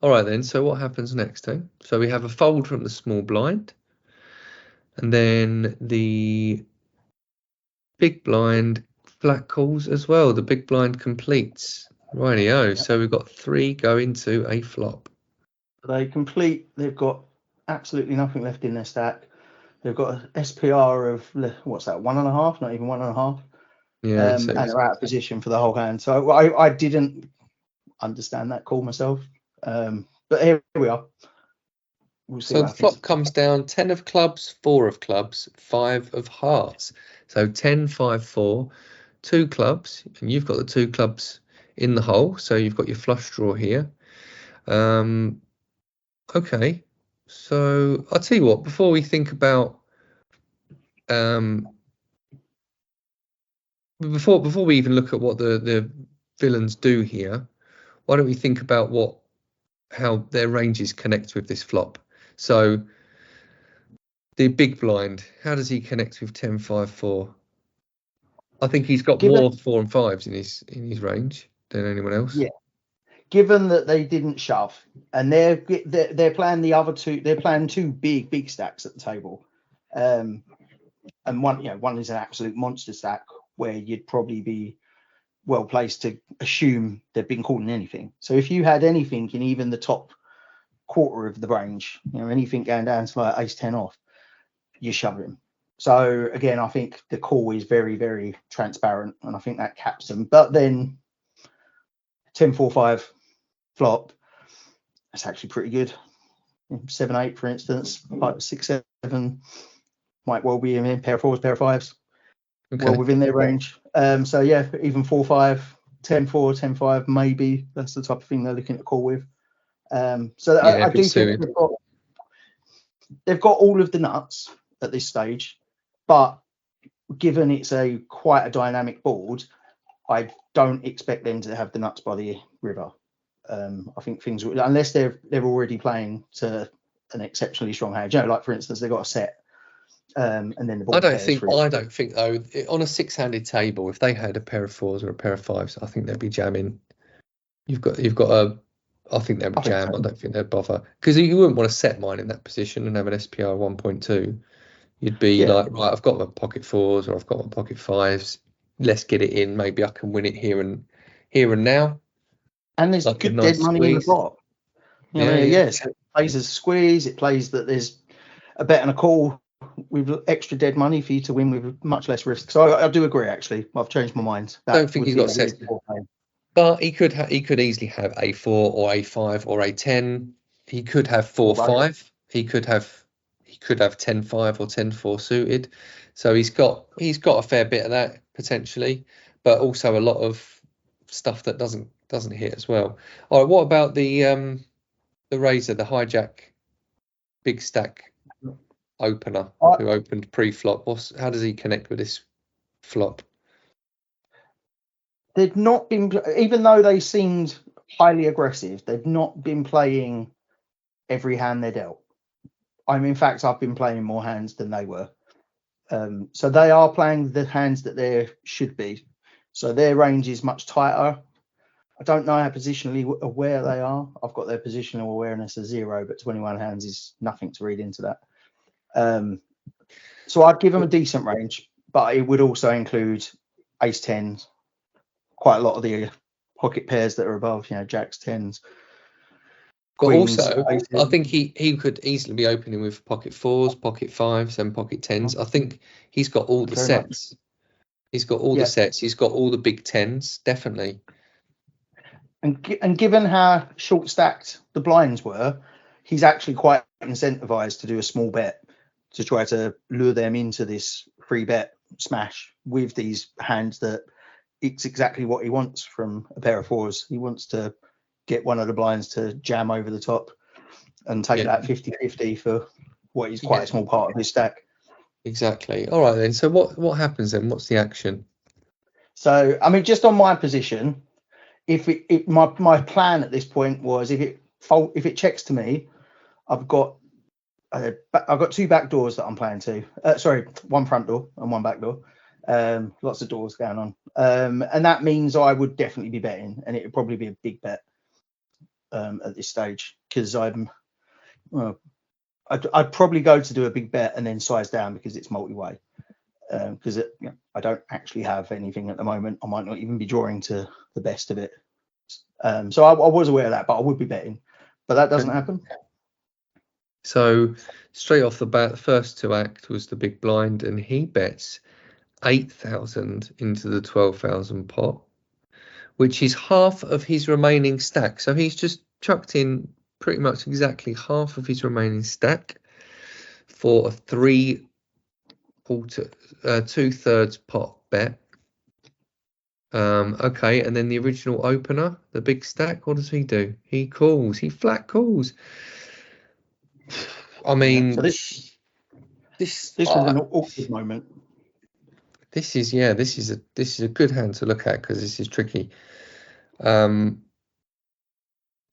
All right then. So what happens next? So we have a fold from the small blind, and then the big blind flat calls as well. The big blind completes. Rightio. Yep. So we've got 3 go into a flop. They complete. They've got absolutely nothing left in their stack. They've got an SPR of, what's that, 1.5? Not even 1.5. Yeah. And they're out of position for the whole hand. So I didn't understand that call myself. But here we are. We'll see. So the flop comes down 10 of clubs, 4 of clubs, 5 of hearts. So 10, 5, 4, 2 clubs, and you've got the 2 clubs in the hole. So you've got your flush draw here. Okay. So I'll tell you what, before we think about before we even look at what the villains do here, why don't we think about how their ranges connect with this flop? So the big blind, how does he connect with 10-5-4? I think he's got more 4 and 5s in his range than anyone else. Yeah. Given that they didn't shove, and they're playing the other two, they're playing two big stacks at the table, and one is an absolute monster stack where you'd probably be well placed to assume they've been calling anything. So if you had anything in even the top quarter of the range, anything going down to like ace 10 off, you shove him. So again, I think the call is very, very transparent, and I think that caps them. But then 10-4-5 flop, that's actually pretty good. 7-8, for instance, 6-7 might well be in pair of 4s, pair of 5s, well within their range. So yeah, even 4-5, 10-4, 10-5, maybe that's the type of thing they're looking to call with. So I do think they've got all of the nuts at this stage, but given it's quite a dynamic board, I don't expect them to have the nuts by the river. I think things will, unless they're already playing to an exceptionally strong hand. Like for instance, they've got a set, and then the board. I don't think though, on a 6-handed table, if they had a pair of 4s or a pair of 5s, I think they'd be jamming. You've got I think they'd jam. I don't think they'd bother, because you wouldn't want to set mine in that position and have an SPR 1.2. You'd be like, right, I've got my pocket 4s or I've got my pocket 5s. Let's get it in. Maybe I can win it here and now. And there's like good dead money in the pot. Yes, it plays as a squeeze. It plays that there's a bet and a call with extra dead money for you to win with much less risk. So I do agree. Actually, I've changed my mind. I don't think he's got set, but he could easily have A4 or A5 or A10. He could have 4-5. He could have 10-5 or 10-4 suited. So he's got a fair bit of that potentially, but also a lot of stuff that doesn't hit as well. All right, what about the Razor, the hijack big stack opener who opened pre-flop? How does he connect with this flop? They've not been, even though they seemed highly aggressive, they've not been playing every hand they're dealt. In fact, I've been playing more hands than they were. So they are playing the hands that they should be. So their range is much tighter. I don't know how positionally aware they are. I've got their positional awareness as 0, but 21 hands is nothing to read into that. So I'd give them a decent range, but it would also include ace 10s, quite a lot of the pocket pairs that are above, jacks, 10s. But also, I think he could easily be opening with pocket 4s, pocket 5s, and pocket 10s. I think he's got all the sets. He's got all the sets. He's got all the big 10s, definitely. And given how short stacked the blinds were, he's actually quite incentivized to do a small bet to try to lure them into this free bet smash with these hands that it's exactly what he wants from a pair of 4s. He wants to get one of the blinds to jam over the top and take that 50-50 for what is quite a small part of his stack. Exactly. All right then. So what happens then? What's the action? So just on my position, my plan at this point was if it checks to me, I've got 2 back doors that I'm playing to. Sorry, 1 front door and 1 back door. Lots of doors going on, and that means I would definitely be betting, and it would probably be a big bet at this stage, because I'd probably go to do a big bet and then size down because it's multi-way. Because I don't actually have anything at the moment. I might not even be drawing to the best of it. So I was aware of that, but I would be betting. But that doesn't happen. So straight off the bat, the first to act was the big blind, and he bets 8,000 into the 12,000 pot, which is half of his remaining stack. So he's just chucked in pretty much exactly half of his remaining stack for a 2/3 pot bet. Okay, and then the original opener, the big stack, what does he do? He calls. He flat calls. So this was an awkward moment. This is a good hand to look at because this is tricky.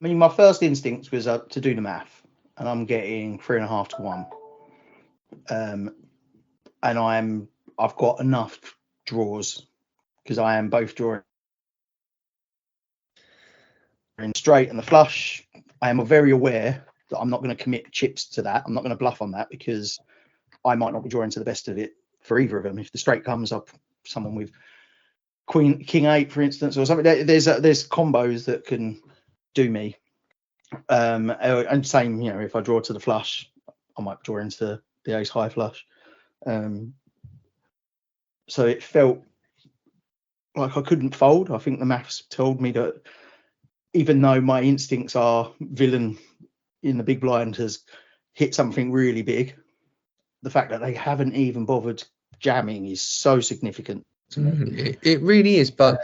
mean, my first instinct was to do the math, and I'm getting 3.5 to 1. And I've got enough draws because I am both drawing straight and the flush. I am very aware that I'm not going to commit chips to that. I'm not going to bluff on that because I might not be drawing to the best of it for either of them. If the straight comes up, someone with king 8, for instance, or something, there's combos that can do me. And same, if I draw to the flush, I might draw into the ace high flush. So it felt like I couldn't fold. I think the maths told me that even though my instincts are villain in the big blind has hit something really big, the fact that they haven't even bothered jamming is so significant to me. It really is, but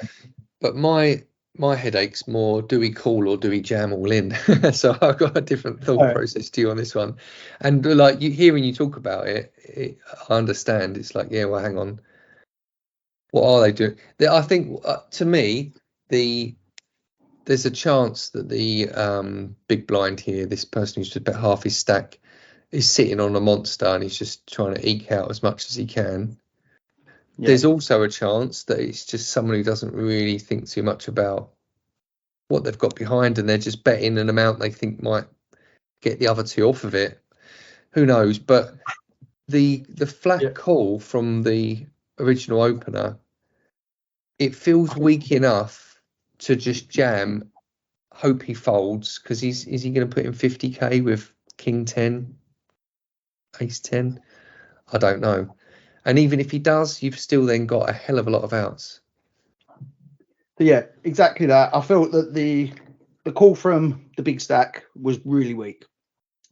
my headache's more, do we call or do we jam all in? So I've got a different thought process to you on this one. And like hearing you talk about it, I understand. It's like, yeah, well, hang on. What are they doing? I think, to me, there's a chance that the big blind here, this person who's just bet half his stack, is sitting on a monster and he's just trying to eke out as much as he can. Yeah. There's also a chance that it's just someone who doesn't really think too much about what they've got behind, and they're just betting an amount they think might get the other two off of it. Who knows? But the flat call from the original opener, it feels weak enough to just jam, hope he folds, because is he going to put in 50k with king 10, ace 10? I don't know. And even if he does, you've still then got a hell of a lot of outs. Yeah, exactly that. I felt that the call from the big stack was really weak,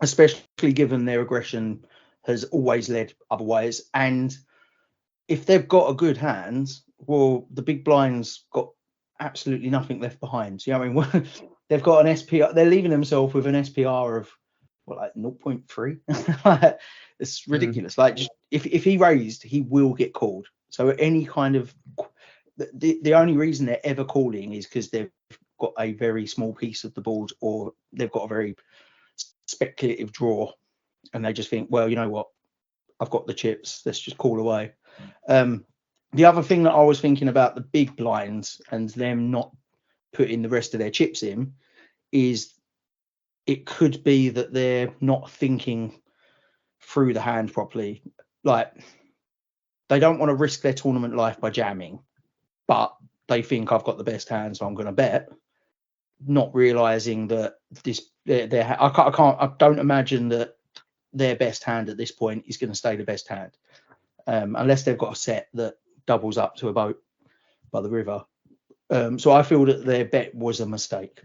especially given their aggression has always led otherwise. And if they've got a good hand, well, the big blind's got absolutely nothing left behind. So, I mean, they've got an SPR. They're leaving themselves with an SPR of like 0.3. It's ridiculous. Like, if he raised, he will get called. So any kind of the only reason they're ever calling is because they've got a very small piece of the board, or they've got a very speculative draw, and they just think, well, you know what, I've got the chips, let's just call away. The other thing that I was thinking about the big blinds and them not putting the rest of their chips in is it could be that they're not thinking through the hand properly. Like, they don't want to risk their tournament life by jamming, but they think I've got the best hand, so I'm going to bet, not realizing that I don't imagine that their best hand at this point is going to stay the best hand, unless they've got a set that doubles up to a boat by the river. So I feel that their bet was a mistake.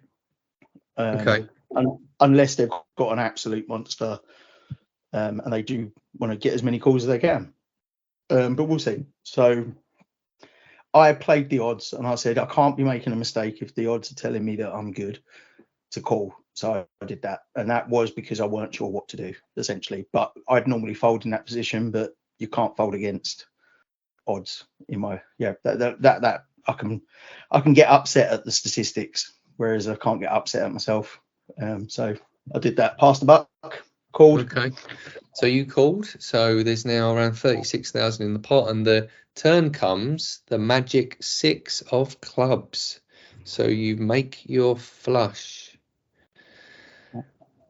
Okay. Unless they've got an absolute monster, and they do want to get as many calls as they can. But we'll see. So I played the odds, and I said I can't be making a mistake if the odds are telling me that I'm good to call. So I did that, and that was because I weren't sure what to do, essentially. But I'd normally fold in that position, but you can't fold against odds in my that I can get upset at the statistics, whereas I can't get upset at myself. So I did that, passed the buck, called. Okay, so you called. So there's now around 36,000 in the pot, and the turn comes the magic 6 of clubs. So you make your flush.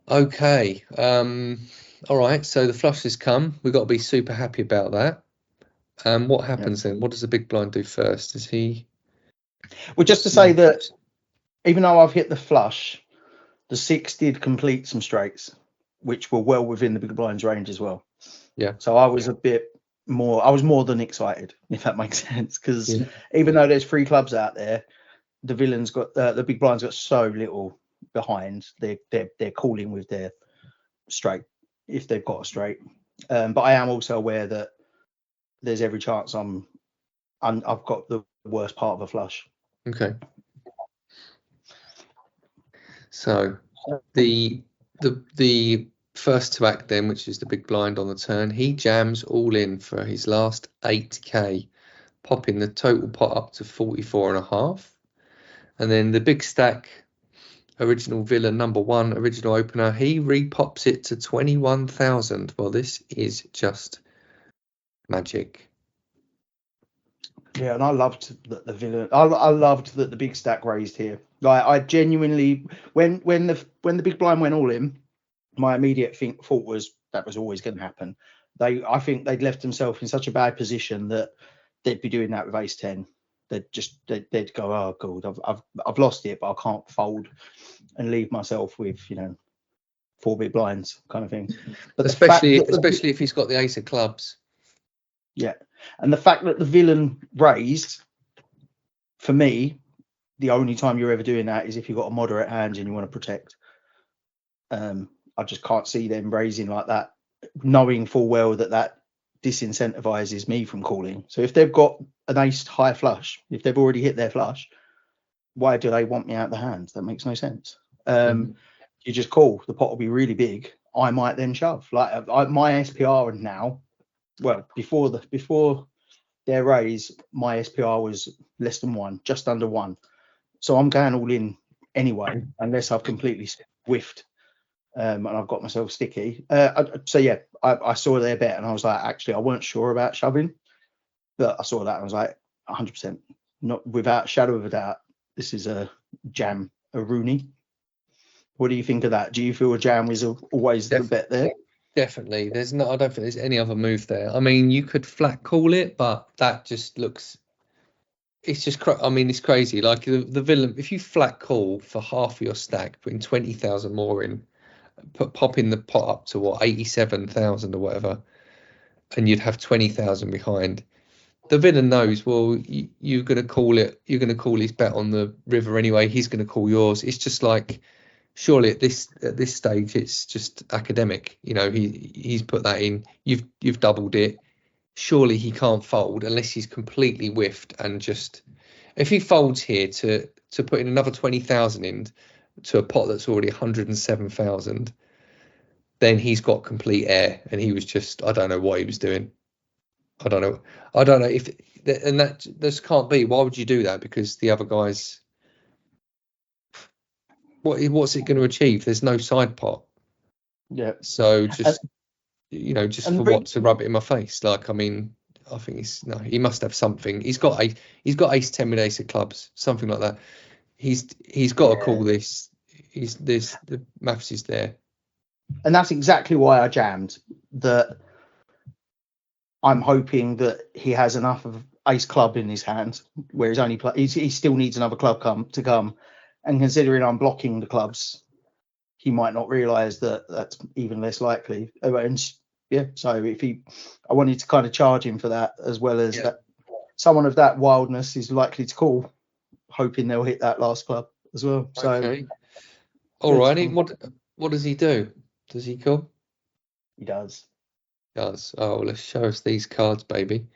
Okay. All right. So the flush has come. We've got to be super happy about that. What happens then? What does the big blind do first? Does he? Well, just to say that even though I've hit the flush, the 6 did complete some straights, which were well within the big blind's range as well. Yeah. So I was more than excited, if that makes sense, because even though there's 3 clubs out there, the villain's got the big blind's got so little behind. They're calling with their straight if they've got a straight. But I am also aware that there's every chance I've got the worst part of a flush. Okay. So the first to act then, which is the big blind on the turn, he jams all in for his last 8k, popping the total pot up to 44.5. And then the big stack original villain number 1, original opener. He repops it to 21,000. Well, this is just magic. Yeah, and I loved that the villain. I loved that the big stack raised here. Like, I genuinely, when the big blind went all in, my immediate thought was that was always going to happen. I think they'd left themselves in such a bad position that they'd be doing that with ace 10. They'd go, oh god, I've lost it, but I can't fold and leave myself with 4 big blinds kind of thing. But especially if he's got the ace of clubs. Yeah, and the fact that the villain raised, for me, the only time you're ever doing that is if you've got a moderate hand and you want to protect. I just can't see them raising like that, knowing full well that disincentivizes me from calling. So if they've got an ace high flush, if they've already hit their flush, why do they want me out of the hand? That makes no sense. You just call. The pot will be really big. I might then shove. Like, my SPR now, well, before their raise, my SPR was less than 1, just under 1. So I'm going all in anyway, unless I've completely whiffed and I've got myself sticky. So yeah, I saw their bet and I was like, actually, I weren't sure about shoving, but I saw that and I was like, 100%, not without a shadow of a doubt, this is a jam, a Rooney. What do you think of that? Do you feel a jam is always the bet there? Definitely. I don't think there's any other move there. I mean, you could flat call it, but that just looks, it's just, it's crazy. Like the villain, if you flat call for half of your stack, putting 20,000 more in, popping the pot up to what, 87,000 or whatever, and you'd have 20,000 behind. The villain knows, well, you're going to call it, you're going to call his bet on the river anyway. He's going to call yours. It's just like, surely at this stage, it's just academic. He's put that in. You've doubled it. Surely he can't fold unless he's completely whiffed and just. If he folds here to put in another 20,000 in to a pot that's already 107,000, then he's got complete air, and he was just, I don't know what he was doing. I don't know if, and that this can't be. Why would you do that? Because the other guys. What's it going to achieve? There's no side pot. Yeah. So just for what, to rub it in my face? Like, I mean, I think he must have something. He's got ace 10 with ace of clubs, something like that. He's got to call this. The maths is there. And that's exactly why I jammed. That I'm hoping that he has enough of ace club in his hand where he still needs another club to come. And considering I'm blocking the clubs, he might not realise that that's even less likely. And yeah, so I wanted to kind of charge him for that, as well as that someone of that wildness is likely to call, hoping they'll hit that last club as well. So, okay. All righty. What does he do? Does he call? He does. Oh, let's show us these cards, baby.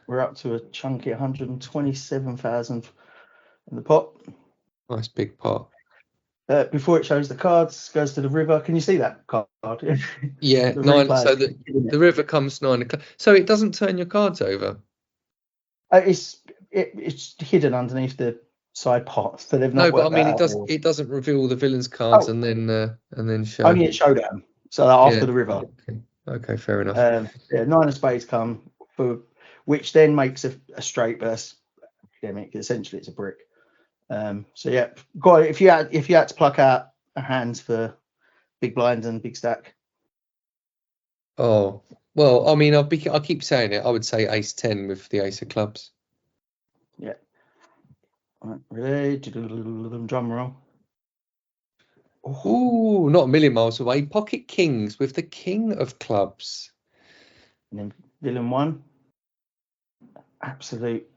We're up to a chunky 127,000 in the pot. Nice big pot. Before it shows the cards, goes to the river. Can you see that card? Yeah, 9. So the river comes 9 o'clock. So it doesn't turn your cards over. It's hidden underneath the side pot, so they've not. No, but I mean, it doesn't reveal the villain's cards and then show. Only at showdown. So after the river. Okay, fair enough. 9 of spades come, for which then makes a straight versus academic. Essentially, it's a brick. So yeah, if you had to pluck out a hands for big blind and big stack. Oh well, I mean, I keep saying it. I would say ace 10 with the ace of clubs. Yeah. All right, ready? Drum roll. Ooh, not a million miles away. Pocket kings with the king of clubs. And then villain 1. Absolute.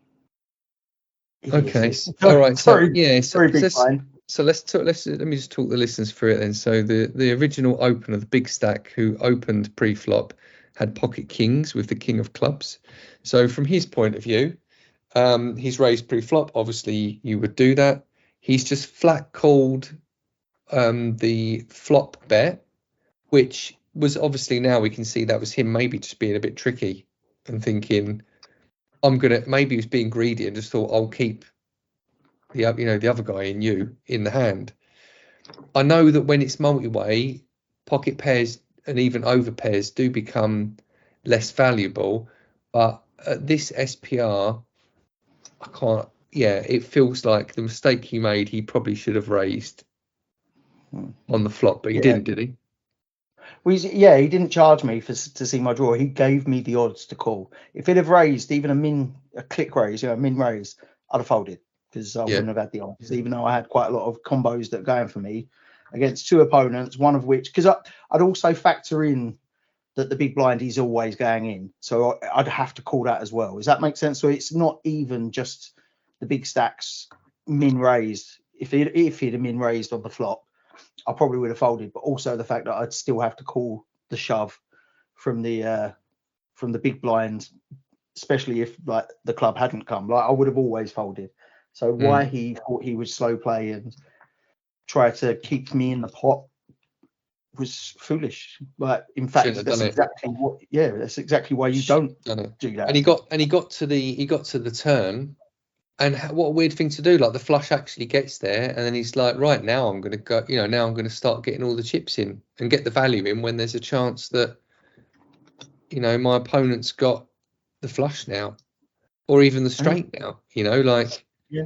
Okay. All right. Sorry. Yeah. Sorry, big blind. So let me just talk the listeners through it then. So the original opener, the big stack, who opened pre-flop, had pocket kings with the king of clubs. So from his point of view, he's raised pre-flop. Obviously, you would do that. He's just flat called the flop bet, which was obviously, now we can see that was him maybe just being a bit tricky and thinking, maybe he was being greedy and just thought, I'll keep the other guy in the hand. I know that when it's multi-way, pocket pairs and even over pairs do become less valuable, but at this SPR, I can't. Yeah, it feels like the mistake he made, he probably should have raised on the flop, but he didn't, did he? Well, he didn't charge me to see my draw. He gave me the odds to call. If he'd have raised even a click raise, a min raise, I'd have folded because I wouldn't have had the odds, even though I had quite a lot of combos that are going for me against two opponents, one of which, because I'd also factor in that the big blind is always going in. So I'd have to call that as well. Does that make sense? So it's not even just the big stacks min raised. If he'd have min raised on the flop, I probably would have folded, but also the fact that I'd still have to call the shove from the big blind, especially if like the club hadn't come. Like I would have always folded. So why he thought he would slow play and try to keep me in the pot was foolish. Like in fact, that's exactly what. Yeah, that's exactly why you don't do that. And he got to the turn. And what a weird thing to do. Like the flush actually gets there, and then he's like, right, now I'm going to go, now I'm going to start getting all the chips in and get the value in when there's a chance that, my opponent's got the flush now or even the straight now, like. Yeah.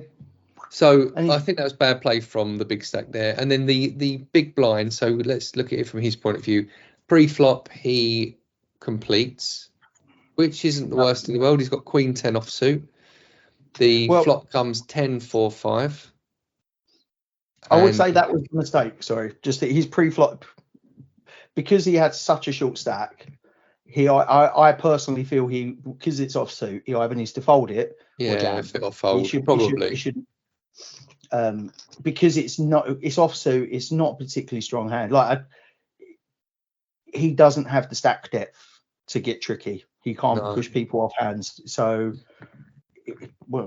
So I think that was bad play from the big stack there. And then the big blind. So let's look at it from his point of view. Pre-flop, he completes, which isn't the worst in the world. He's got Queen 10 offsuit. The flop comes 10-4-5. I would say that was a mistake. Sorry, just that his pre-flop, because he had such a short stack. I personally feel because it's offsuit, he either needs to fold it or jam. If it fold, probably. He should, because it's offsuit. It's not a particularly strong hand. Like he doesn't have the stack depth to get tricky. He can't push people off hands. So.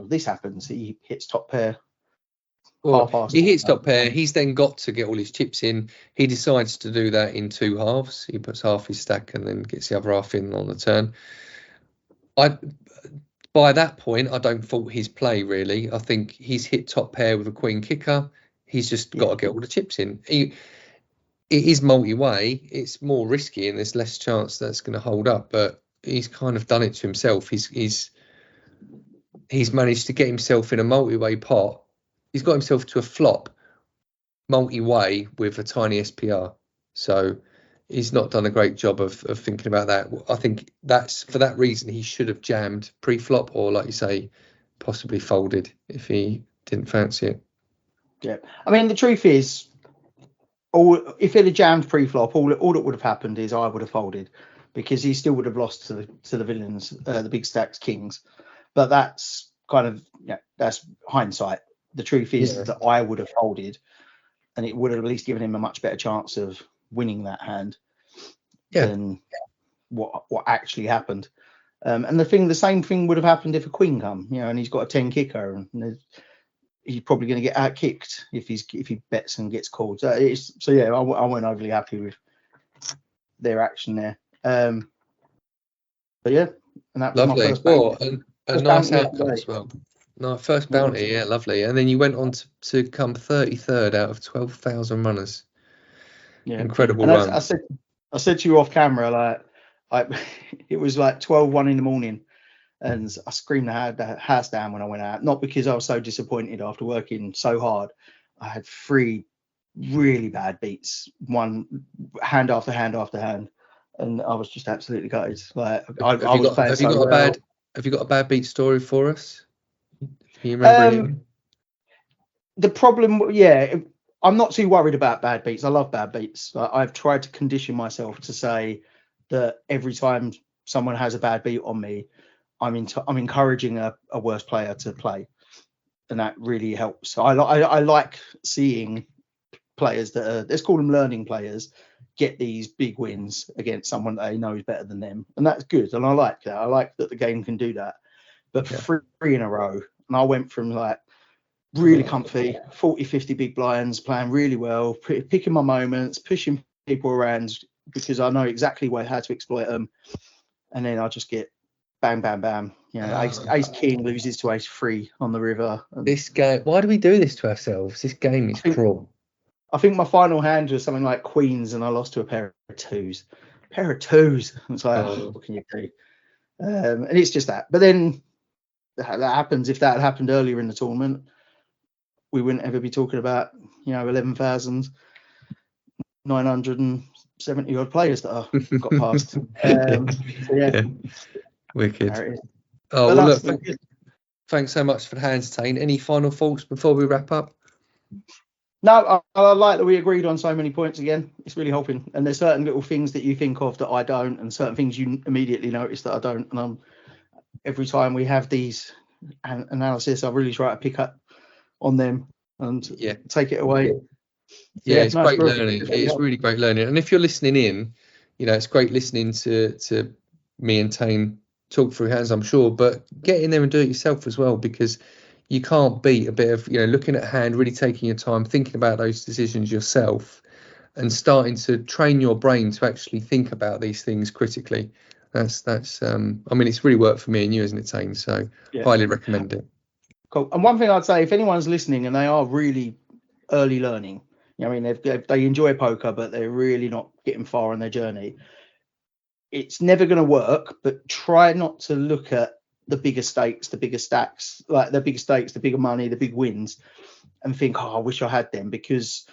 This happens. He hits top pair. He hits top pair. He's then got to get all his chips in. He decides to do that in two halves. He puts half his stack and then gets the other half in on the turn. By that point, I don't fault his play really. I think he's hit top pair with a queen kicker. He's just got to get all the chips in. It is multi-way. It's more risky and there's less chance that's going to hold up. But he's kind of done it to himself. He's managed to get himself in a multi-way pot. He's got himself to a flop multi-way with a tiny SPR. So he's not done a great job of thinking about that. I think that's for that reason he should have jammed pre-flop or, like you say, possibly folded if he didn't fancy it. Yeah. I mean, the truth is, if it had jammed pre-flop, all that would have happened is I would have folded because he still would have lost to the villains, the big stacks kings. But that's kind of, that's hindsight. The truth is that I would have folded and it would have at least given him a much better chance of winning that hand than what actually happened. And the same thing would have happened if a queen come, and he's got a 10 kicker and he's probably going to get out kicked if he bets and gets called. So I wasn't overly happy with their action there. But yeah, and that was lovely. my first bounty. A nice outcome as well. No, first bounty, lovely. And then you went on to come 33rd out of 12,000 runners. Yeah, incredible run. I said to you off camera, it was like 12:01 in the morning, and I screamed the house down when I went out. Not because I was so disappointed after working so hard. I had 3 really bad beats, one hand after hand after hand, and I was just absolutely gutted. Have you got a bad beat story for us? Can you remember anything? The problem, I'm not too worried about bad beats. I love bad beats. I've tried to condition myself to say that every time someone has a bad beat on me, I'm encouraging a worse player to play, and that really helps. I like seeing players that are, let's call them learning players, get these big wins against someone they know is better than them, and that's good. And I like that. I like that the game can do that. But 3 in a row, and I went from really comfy 40-50 big blinds, playing really well, picking my moments, pushing people around because I know exactly how to exploit them, and then I just get bang bam bam. Ace king loses to ace 3 on the river. This game, why do we do this to ourselves? This game is cruel. I think my final hand was something like queens, and I lost to a pair of twos. It's like, what can you do? And it's just that. But then that happens. If that had happened earlier in the tournament, we wouldn't ever be talking about 11,970 odd players that are got past. So yeah, wicked. Oh well, look, thanks so much for the hands, Tain. Any final thoughts before we wrap up? No, I like that we agreed on so many points again. It's really helping. And there's certain little things that you think of that I don't, and certain things you immediately notice that I don't. And every time we have these analysis, I really try to pick up on them and take it away. Yeah, it's great learning. It's really great learning. And if you're listening in, it's great listening to me and Tain talk through hands, I'm sure, but get in there and do it yourself as well, because you can't beat a bit of looking at hand, really taking your time, thinking about those decisions yourself, and starting to train your brain to actually think about these things critically. That's I mean, it's really worked for me and you, isn't it, Tain? So highly recommend it. Cool. And one thing I'd say, if anyone's listening and they are really early learning, I mean, they enjoy poker, but they're really not getting far on their journey, it's never going to work. But try not to look at the bigger stakes, the bigger stacks, like the bigger stakes, the bigger money, the big wins, and think, I wish I had them, because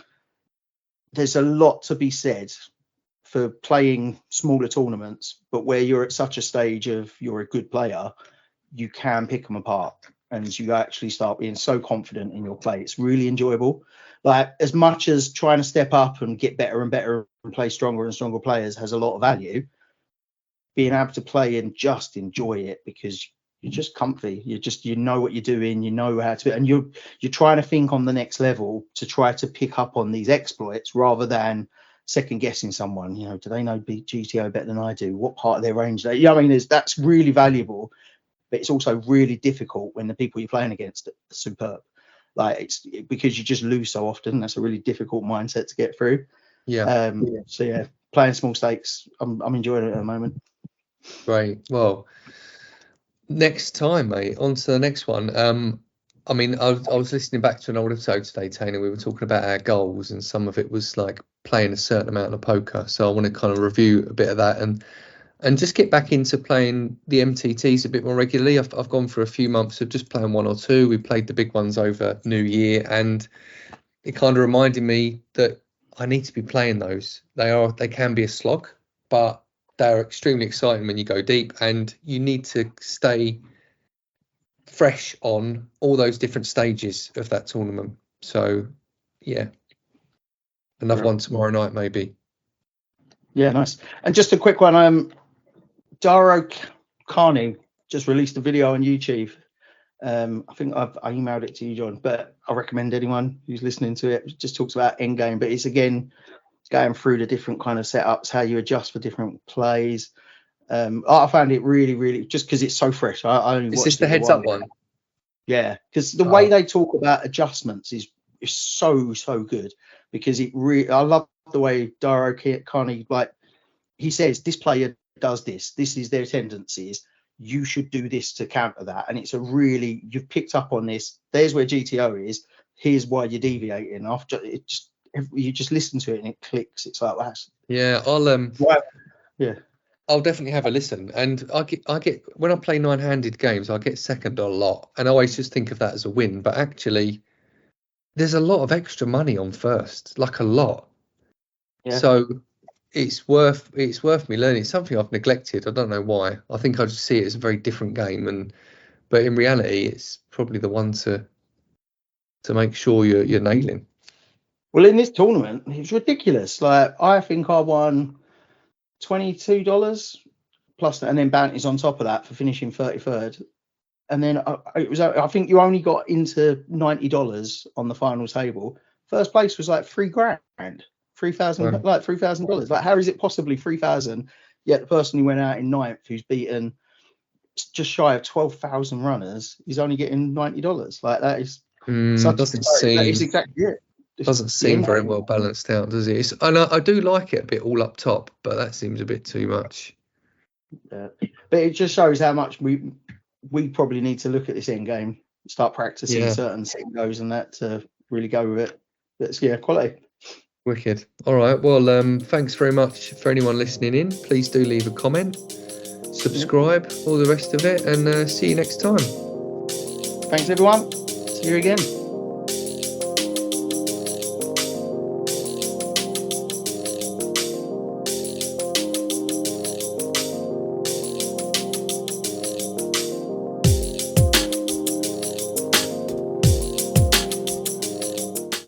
there's a lot to be said for playing smaller tournaments, but where you're at such a stage of you're a good player, you can pick them apart and you actually start being so confident in your play. It's really enjoyable. Like, as much as trying to step up and get better and better and play stronger and stronger players has a lot of value, being able to play and just enjoy it, because you're just comfy. You know what you're doing, you know how to, and you're trying to think on the next level to try to pick up on these exploits rather than second guessing someone. Do they know GTO better than I do? What part of their range I mean, that's really valuable, but it's also really difficult when the people you're playing against are superb. Like, it's because you just lose so often. That's a really difficult mindset to get through. So playing small stakes, I'm enjoying it at the moment. Great. Well, next time, mate, on to the next one. I mean, I was listening back to an old episode today, Tain, and we were talking about our goals, and some of it was like playing a certain amount of poker. So I want to kind of review a bit of that and just get back into playing the MTTs a bit more regularly. I've gone for a few months of just playing one or two. We played the big ones over New Year, and it kind of reminded me that I need to be playing those. They can be a slog, but they're extremely exciting when you go deep, and you need to stay fresh on all those different stages of that tournament. So another one tomorrow night maybe. Nice. And just a quick one, Daro Carney just released a video on YouTube. I think I emailed it to you, John, but I recommend anyone who's listening to it. It just talks about endgame, but it's again going through the different kind of setups, how you adjust for different plays. I found it really, really, just because it's so fresh. I only watched the heads up one. Yeah, because the way they talk about adjustments is so good, because I love the way Daro Carney, like, he says this player does this is their tendencies, you should do this to counter that, and it's you've picked up on this, there's where GTO is, here's why you're deviating. After you just listen to it and it clicks. It's like that. I'll definitely have a listen. And I get when I play nine-handed games, I get second a lot, and I always just think of that as a win, but actually there's a lot of extra money on first, like a lot. So it's worth me learning. It's something I've neglected. I don't know why. I think I just see it as a very different game, but in reality it's probably the one to make sure you're nailing. Well, in this tournament, it's ridiculous. Like, I think I won $22 plus, and then bounties on top of that for finishing 33rd. And then I think you only got into $90 on the final table. First place was like $3,000, $3,000, like $3,000. Like, how is it possibly 3,000? Yet the person who went out in ninth, who's beaten just shy of 12,000 runners, is only getting $90. Like, that is doesn't seem. That is exactly it. Doesn't seem very well balanced out, does it? And I do like it a bit all up top, but that seems a bit too much. Yeah. But it just shows how much we probably need to look at this end game, start practicing certain singos and that to really go with it. But quality. Wicked. All right. Well, thanks very much for anyone listening in. Please do leave a comment, subscribe, all the rest of it, and see you next time. Thanks, everyone. See you again.